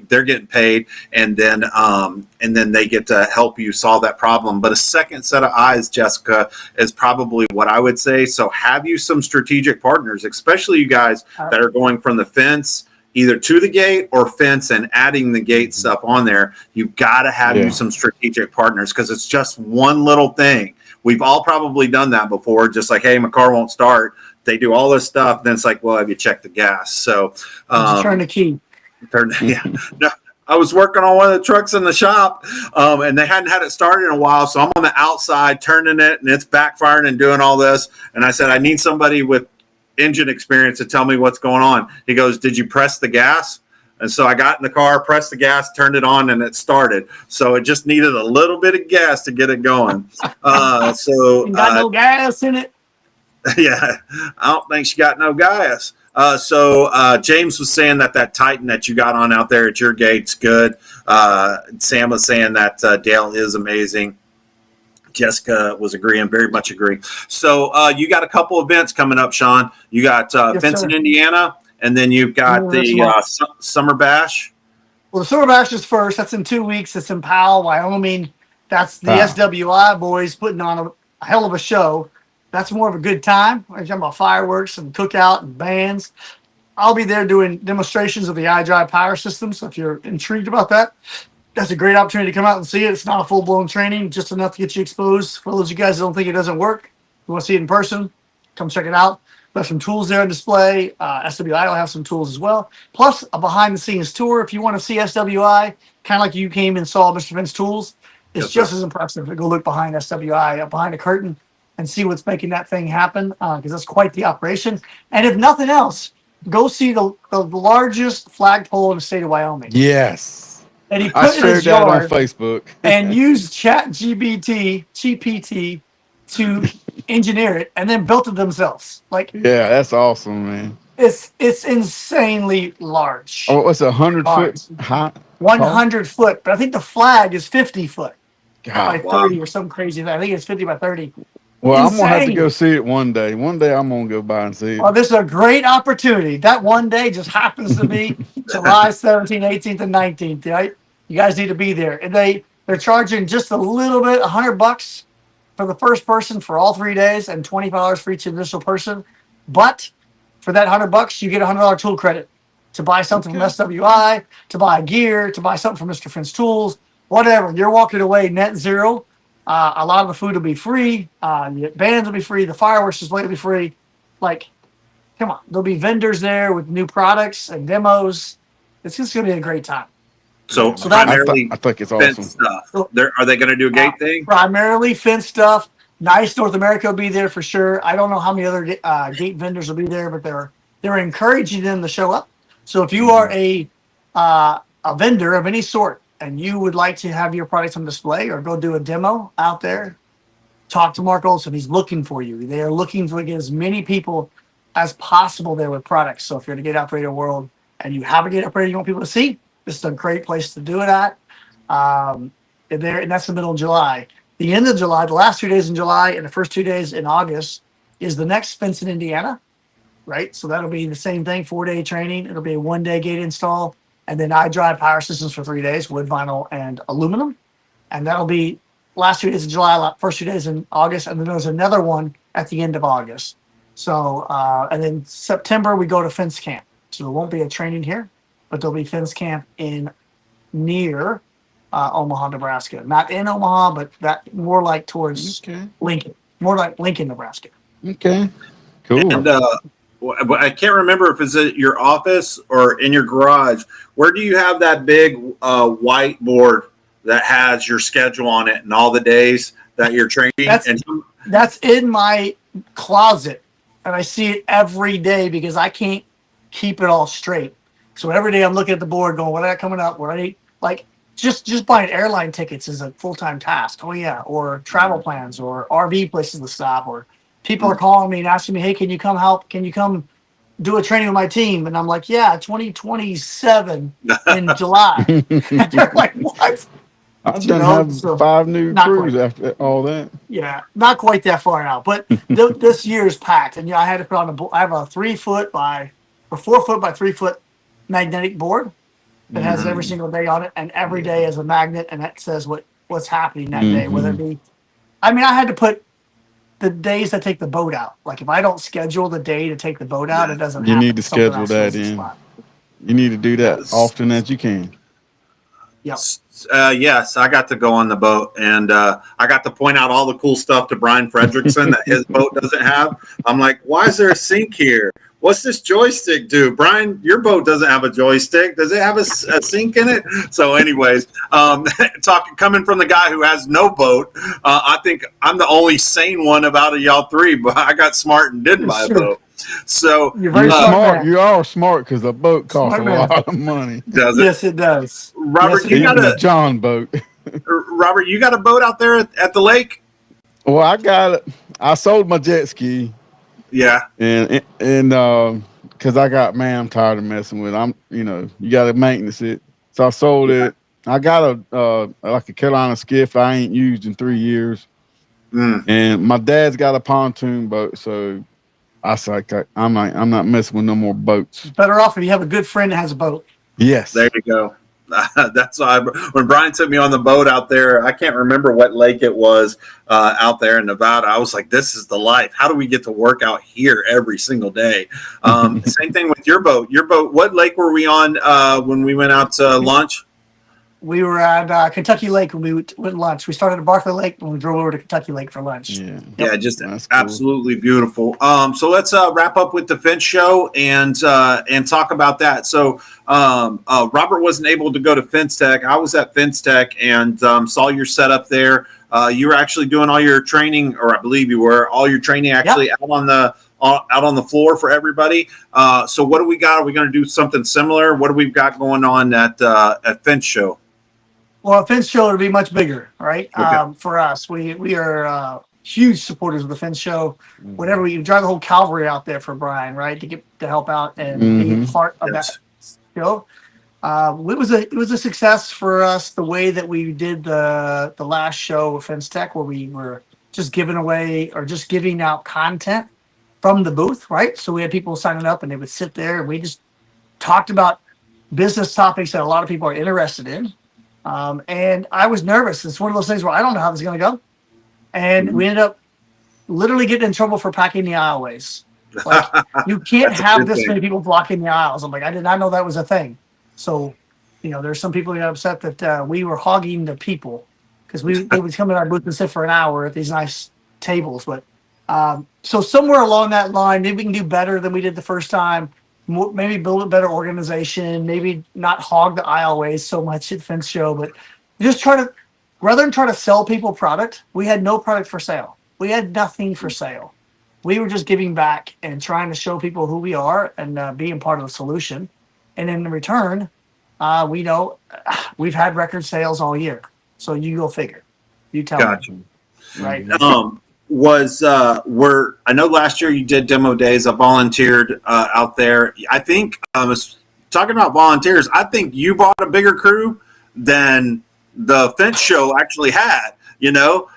getting paid, and then they get to help you solve that problem. But a second set of eyes, Jessica, is probably what I would say. So have you some strategic partners, especially you guys that are going from the fence either to the gate or fence and adding the gate stuff on there. You've got to have you some strategic partners, because it's just one little thing. We've all probably done that before. Just like, hey, my car won't start. They do all this stuff. Then it's like, well, have you checked the gas? So turn the key. No, I was working on one of the trucks in the shop, and they hadn't had it started in a while. So I'm on the outside turning it, and it's backfiring and doing all this. And I said, I need somebody with engine experience to tell me what's going on. He goes, did you press the gas? And so I got in the car, pressed the gas, turned it on, and it started. So it just needed a little bit of gas to get it going. You got no gas in it? Yeah, I don't think she got no gas. So James was saying that Titan that you got on out there at your gate's good. Sam was saying that Dale is amazing. Jessica was agreeing, very much agree. So you got a couple events coming up, Sean. You got Fence in Indiana, and then you've got the Summer Bash. Well, the Summer Bash is first. That's in 2 weeks. It's in Powell, Wyoming. That's the SWI boys putting on a hell of a show. That's more of a good time. We're talking about fireworks and cookout and bands. I'll be there doing demonstrations of the iDrive power system. So if you're intrigued about that, that's a great opportunity to come out and see it. It's not a full-blown training, just enough to get you exposed. For those of you guys that don't think it doesn't work, you want to see it in person, come check it out. There's some tools there on display. SWI will have some tools as well. Plus a behind-the-scenes tour. If you want to see SWI, kind of like you came and saw Mr. Vince Tools, it's just as impressive to go look behind SWI, behind the curtain, and see what's making that thing happen, because that's quite the operation. And if nothing else, go see the largest flagpole in the state of Wyoming. Yes. And he I put in his shared that on yard Facebook. and used GPT to engineer it, and then built it themselves. Like, Yeah, that's awesome, man. it's insanely large. Oh, it's 100 foot high. 100 foot, but I think the flag is 50 foot by God. 30 or some crazy thing. I think it's 50 by 30. Well, I'm Insane. gonna have to go see it one day. One day I'm gonna go by and see it. Well, this is a great opportunity. That one day just happens to be July 17th, 18th, and 19th. Right? You guys need to be there. And they're charging just a little bit, $100 for the first person for all 3 days, and $25 for each initial person. But for that $100, you get a $100 tool credit to buy something from SWI, to buy gear, to buy something from Mr. Finn's Tools, whatever. You're walking away net zero. A lot of the food will be free. The bands will be free. The fireworks display will be free. Like, come on. There'll be vendors there with new products and demos. It's just going to be a great time. So primarily, I think it's awesome stuff. Are they going to do a gate thing? Primarily Finn stuff. Nice North America will be there for sure. I don't know how many other gate vendors will be there, but they're encouraging them to show up. So if you are a vendor of any sort, and you would like to have your products on display or go do a demo out there, talk to Mark Olson. He's looking for you. They are looking to get as many people as possible there with products. So if you're in the gate operator world and you have a gate operator you want people to see, this is a great place to do it at. And that's the middle of July. The end of July, the last 2 days in July and the first 2 days in August is the next Fence in Indiana, right? So that'll be the same thing, 4-day training. It'll be a 1-day gate install. And then I drive power systems for 3 days, wood, vinyl, and aluminum. And that'll be last 2 days of July, first 2 days in August. And then there's another one at the end of August. So, and then September, we go to Fence Camp. So there won't be a training here, but there'll be Fence Camp near Omaha, Nebraska. Not in Omaha, but that more like towards Lincoln. More like Lincoln, Nebraska. Okay. Cool. And I can't remember if it's at your office or in your garage. Where do you have that big whiteboard that has your schedule on it and all the days that you're training? That's in my closet, and I see it every day because I can't keep it all straight. So every day I'm looking at the board going, what I got coming up? What I need? Like, just buying airline tickets is a full-time task. Oh, yeah. Or travel plans or RV places to stop, or people are calling me and asking me, hey, can you come help? Can you come do a training with my team? And I'm like, yeah, 2027 in July. And they're like, what? I've done have 5 new crews after all that. Yeah, not quite that far out. But this year's packed. And I had to put on I have a 4 foot by 3 foot magnetic board that has every single day on it. And every day is a magnet. And that says what's happening that day, whether it be, I had to put the days that take the boat out. Like if I don't schedule the day to take the boat out, it doesn't happen. You need to schedule that in. You need to do that often as you can. Yes. Yes, I got to go on the boat, and I got to point out all the cool stuff to Brian Fredrickson that his boat doesn't have. I'm like, why is there a sink here? What's this joystick do? Brian, your boat doesn't have a joystick. Does it have a sink in it? So anyways, coming from the guy who has no boat, I think I'm the only sane one about y'all three, but I got smart and didn't buy a boat. So you're very smart. You are smart because a boat costs a lot of money. Does it? Yes, it does. Robert, yes, you got a John boat. Robert, you got a boat out there at the lake? Well, I got it. I sold my jet ski. Yeah, and because I'm tired of messing with it. You got to maintenance it. So I sold it. I got a Carolina skiff I ain't used in 3 years, and my dad's got a pontoon boat. So I was like, I'm not messing with no more boats. Better off if you have a good friend that has a boat. Yes, there you go. That's why when Brian took me on the boat out there, I can't remember what lake it was out there in Nevada. I was like, this is the life. How do we get to work out here every single day? Same thing with your boat. What lake were we on when we went out to lunch? We were at Kentucky Lake when we went lunch. We started at Barclay Lake when we drove over to Kentucky Lake for lunch. Yeah, Yeah, just that's absolutely beautiful. So let's wrap up with the Finch show and talk about that. So Robert wasn't able to go to FinTech. I was at FinTech and saw your setup there. You were actually doing all your training, or I believe you were all your training actually out on the floor for everybody. So what do we got? Are we going to do something similar? What do we got going on at Finch show? Well, a Finch show would be much bigger, right? Okay. For us, we are huge supporters of the Finch show. Whenever we drive the whole cavalry out there for Brian, right, to help out and be part of that show. It was a success for us the way that we did the last show with FinTech, where we were just giving away or just giving out content from the booth, right? So we had people signing up and they would sit there and we just talked about business topics that a lot of people are interested in. And I was nervous. It's one of those things where I don't know how this is going to go. And we ended up literally getting in trouble for packing the aisleways. Like, you can't have this many people blocking the aisles. I'm like, I did not know that was a thing. So, there's some people who got upset that we were hogging the people because they would come in our booth and sit for an hour at these nice tables. But so somewhere along that line, maybe we can do better than we did the first time. Maybe build a better organization, maybe not hog the aisleways so much at Finch Show, but just rather than try to sell people product, we had no product for sale. We had nothing for sale. We were just giving back and trying to show people who we are and being part of the solution. And in return, we know we've had record sales all year. So you go figure. You tell me. Right. I know last year you did demo days. I volunteered out there. I think talking about volunteers, I think you brought a bigger crew than the Finch show actually had,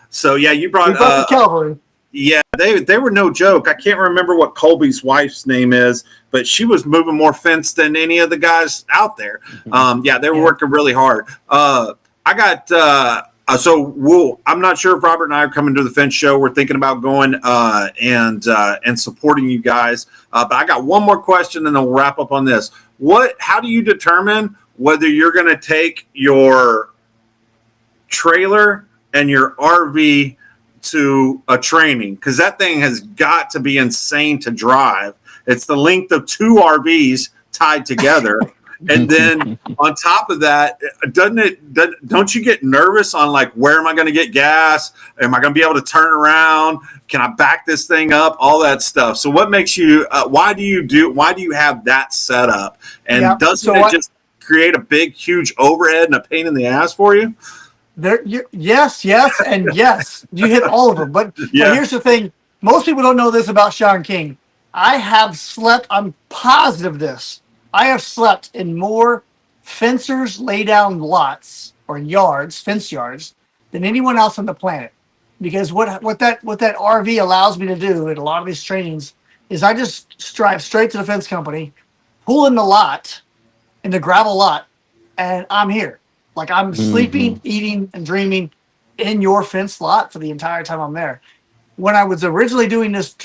So yeah, you brought the cavalry. Yeah, they were no joke. I can't remember what Colby's wife's name is, but she was moving more fence than any of the guys out there. They were working really hard. I got I'm not sure if Robert and I are coming to the Finch show. We're thinking about going and supporting you guys. But I got one more question, and then we'll wrap up on this. How do you determine whether you're going to take your trailer and your RV to a training? Because that thing has got to be insane to drive. It's the length of 2 RVs tied together. And then on top of that, don't you get nervous on like, where am I going to get gas? Am I going to be able to turn around? Can I back this thing up? All that stuff. So what makes you, why do you have that set up? And doesn't it just create a big, huge overhead and a pain in the ass for you? Yes, and yes. You hit all of them. But here's the thing. Most people don't know this about Sean King. I have slept, I'm positive this. I have slept in more fencers lay down lots or yards, fence yards, than anyone else on the planet. Because what that RV allows me to do at a lot of these trainings is I just drive straight to the fence company, pull in the lot, in the gravel lot, and I'm here. Like I'm sleeping, eating, and dreaming in your fence lot for the entire time I'm there. When I was originally doing this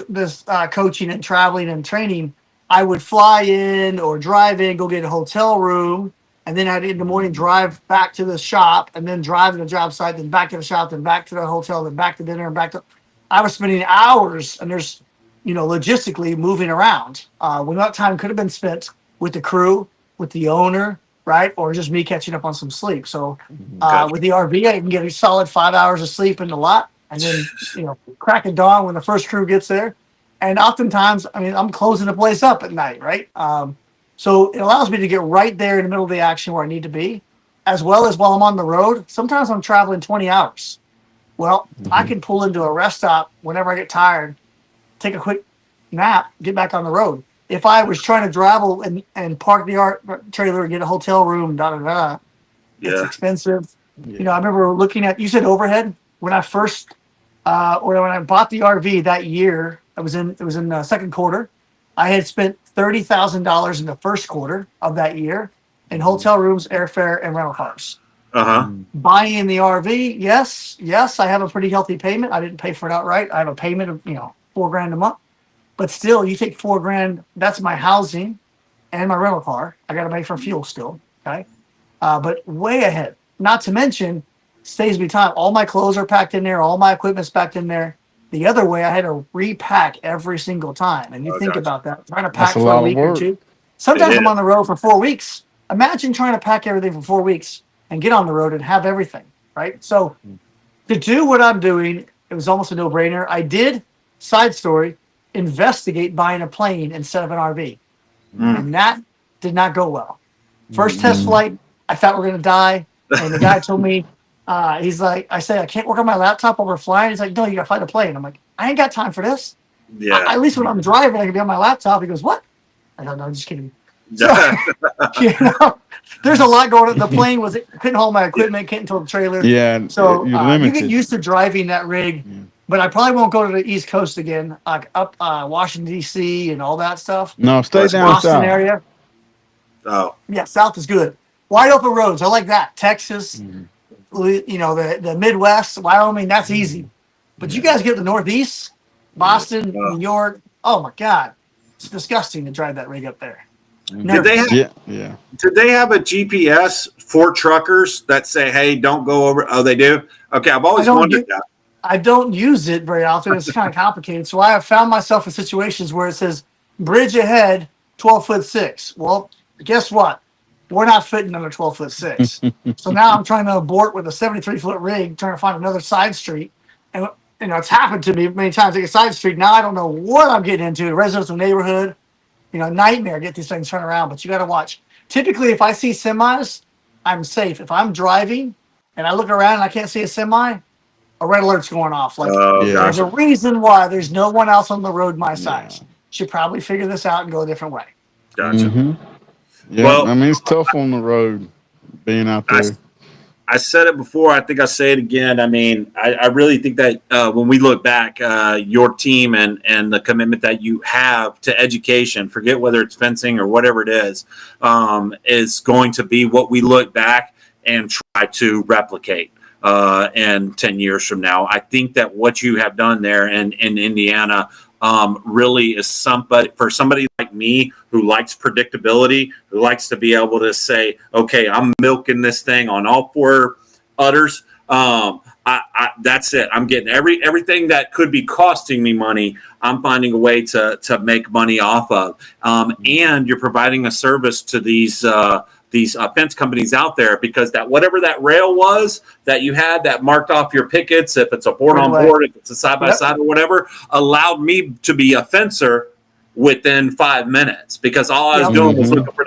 coaching and traveling and training, I would fly in or drive in, go get a hotel room, and then I'd in the morning drive back to the shop, and then drive to the job site, then back to the shop, then back to the hotel, then back to dinner, and back to. I was spending hours, and there's, logistically moving around. When that time could have been spent with the crew, with the owner, right, or just me catching up on some sleep. So with the RV, I can get a solid 5 hours of sleep in the lot, and then crack of dawn when the first crew gets there. And oftentimes, I'm closing the place up at night, right? So it allows me to get right there in the middle of the action where I need to be, as well as while I'm on the road. Sometimes I'm traveling 20 hours. Well, I can pull into a rest stop whenever I get tired, take a quick nap, get back on the road. If I was trying to travel and park the trailer and get a hotel room, it's expensive. I remember looking at, you said overhead. When I first, or when I bought the RV that year, it was in the second quarter. I had spent $30,000 in the first quarter of that year in hotel rooms, airfare, and rental cars. Buying the RV, yes, I have a pretty healthy payment. I didn't pay for it outright. I have a payment of $4,000 a month. But still, you take $4,000. That's my housing and my rental car. I got to pay for fuel still. Okay, but way ahead. not to mention, saves me time. All my clothes are packed in there. All my equipment's packed in there. The other way, I had to repack every single time. And you think gotcha. about that, trying to That's pack a for a lot of week or work. two. Sometimes It I'm is. on the road for 4 weeks. Imagine trying to pack everything for 4 weeks and get on the road and have everything, right? So to do what I'm doing, it was almost a no-brainer. I did, side story, investigate buying a plane instead of an RV. And that did not go well. First test flight, I thought we are going to die. And the guy told me, he's like, I said, I can't work on my laptop while we're flying. He's like, no, you got to fly the plane. I'm like, I ain't got time for this. Yeah. At least when I'm driving, I can be on my laptop. He goes, what? I don't know, I'm just kidding. So, there's a lot going on. The plane couldn't hold my equipment, couldn't tow the trailer. Yeah, So you're you limited. get used to driving that rig, but I probably won't go to the East Coast again, like up Washington D.C. and all that stuff. No, stay down Boston south. area. Oh, Yeah, south is good. Wide open roads, I like that. Texas, the Midwest, Wyoming, that's easy. But you guys get to the Northeast, Boston, New York. Oh my God, it's disgusting to drive that rig up there. Did they have, Yeah. did they have a GPS for truckers that say, "Hey, don't go over"? Oh, they do. Okay, I've always wondered that. I don't use it very often. It's kind of complicated. So I have found myself in situations where it says bridge ahead, 12'6". Well, guess what? We're not fitting under 12'6". So now I'm trying to abort with a 73-foot rig, trying to find another side street. And it's happened to me many times. Like a side street. Now I don't know what I'm getting into. Residential neighborhood, nightmare. Get these things turned around. But you got to watch. Typically, if I see semis, I'm safe. If I'm driving and I look around and I can't see a semi, a red alert's going off. Like there's a reason why there's no one else on the road my size. Should probably figure this out and go a different way. Gotcha. Yeah, Well, I mean, it's tough on the road being out there. I said it before. I think I'll say it again. I mean, I really think that when we look back, your team and the commitment that you have to education, forget whether it's fencing or whatever it is going to be what we look back and try to replicate in 10 years from now. I think that what you have done there in Indiana really is for somebody like me who likes predictability, who likes to be able to say, okay, I'm milking this thing on all four udders. That's it. I'm getting everything that could be costing me money. I'm finding a way to make money off of. And you're providing a service to these fence companies out there, because that whatever that rail was that you had that marked off your pickets, if it's a board on board, if it's a side by side or whatever, allowed me to be a fencer within 5 minutes, because all I was doing was looking for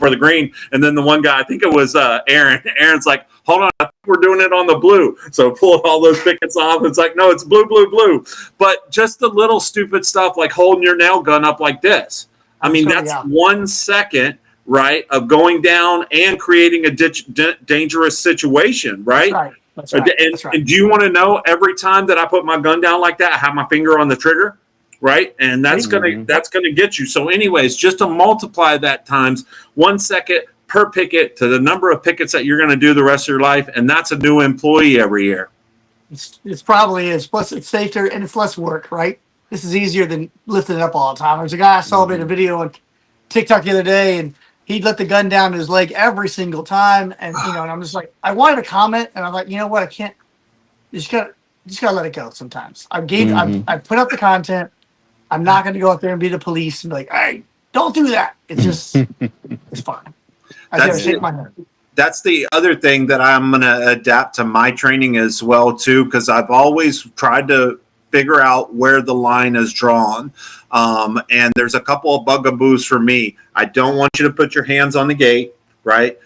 the green. And then the one guy, I think it was Aaron's like, hold on, I think we're doing it on the blue. So pulling all those pickets off. It's like, no, it's blue, blue, blue. But just the little stupid stuff like holding your nail gun up like this. I mean, that's 1 second, right, of going down and creating a dangerous situation, right? That's right. And do you want to know, every time that I put my gun down like that, I have my finger on the trigger, right? And that's gonna get you. So anyways, just to multiply that times 1 second per picket to the number of pickets that you're going to do the rest of your life, and that's a new employee every year. It's probably is. Plus, it's safer and it's less work, right? This is easier than lifting it up all the time. There's a guy I saw made a video on TikTok the other day, and he'd let the gun down to his leg every single time. And, and I'm just like, I wanted to comment, and I'm like, you know what? I can't. You just gotta let it go sometimes. I put up the content. I'm not going to go out there and be the police and be like, hey, don't do that. It's just, it's fine. I gotta shake my head. That's the other thing that I'm going to adapt to my training as well, too, because I've always tried to figure out where the line is drawn. And there's a couple of bugaboos for me. I don't want you to put your hands on the gate, right?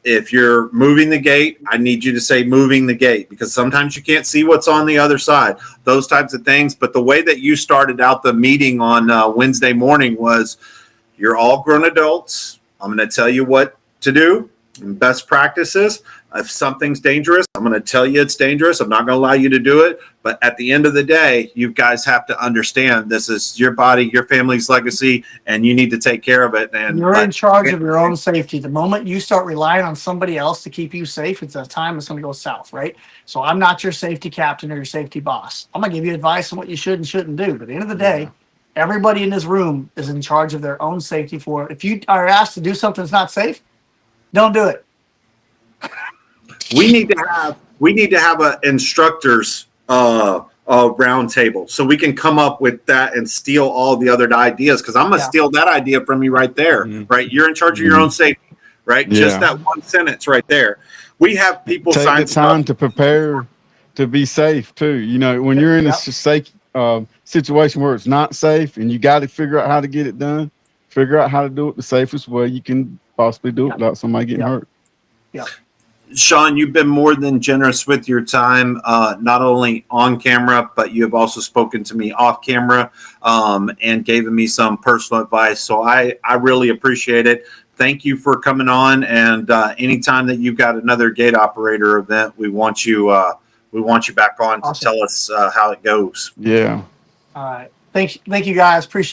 If you're moving the gate, I need you to say moving the gate, because sometimes you can't see what's on the other side, those types of things. But the way that you started out the meeting on Wednesday morning was, you're all grown adults. I'm going to tell you what to do. Best practices. If something's dangerous, I'm going to tell you it's dangerous. I'm not going to allow you to do it. But at the end of the day, you guys have to understand this is your body, your family's legacy, and you need to take care of it. And you're in charge of your own safety. The moment you start relying on somebody else to keep you safe, it's a time it's going to go south, right? So I'm not your safety captain or your safety boss. I'm going to give you advice on what you should and shouldn't do. But at the end of the day, everybody in this room is in charge of their own safety. If you are asked to do something that's not safe, don't do it. we need to have a instructors round table so we can come up with that and steal all the other ideas, because I'm gonna steal that idea from you right there. Right, you're in charge of your own safety, right? Just that one sentence right there. We have people take the time to prepare to be safe too. You know, when you're in a safe situation where it's not safe and you got to figure out how to get it done, figure out how to do it the safest way you can possibly do it without somebody getting hurt. Yeah. Sean, you've been more than generous with your time, not only on camera, but you have also spoken to me off camera and given me some personal advice. So I really appreciate it. Thank you for coming on. And anytime that you've got another gate operator event, we want you back on to tell us how it goes. Yeah. All right. Thank you guys. Appreciate it.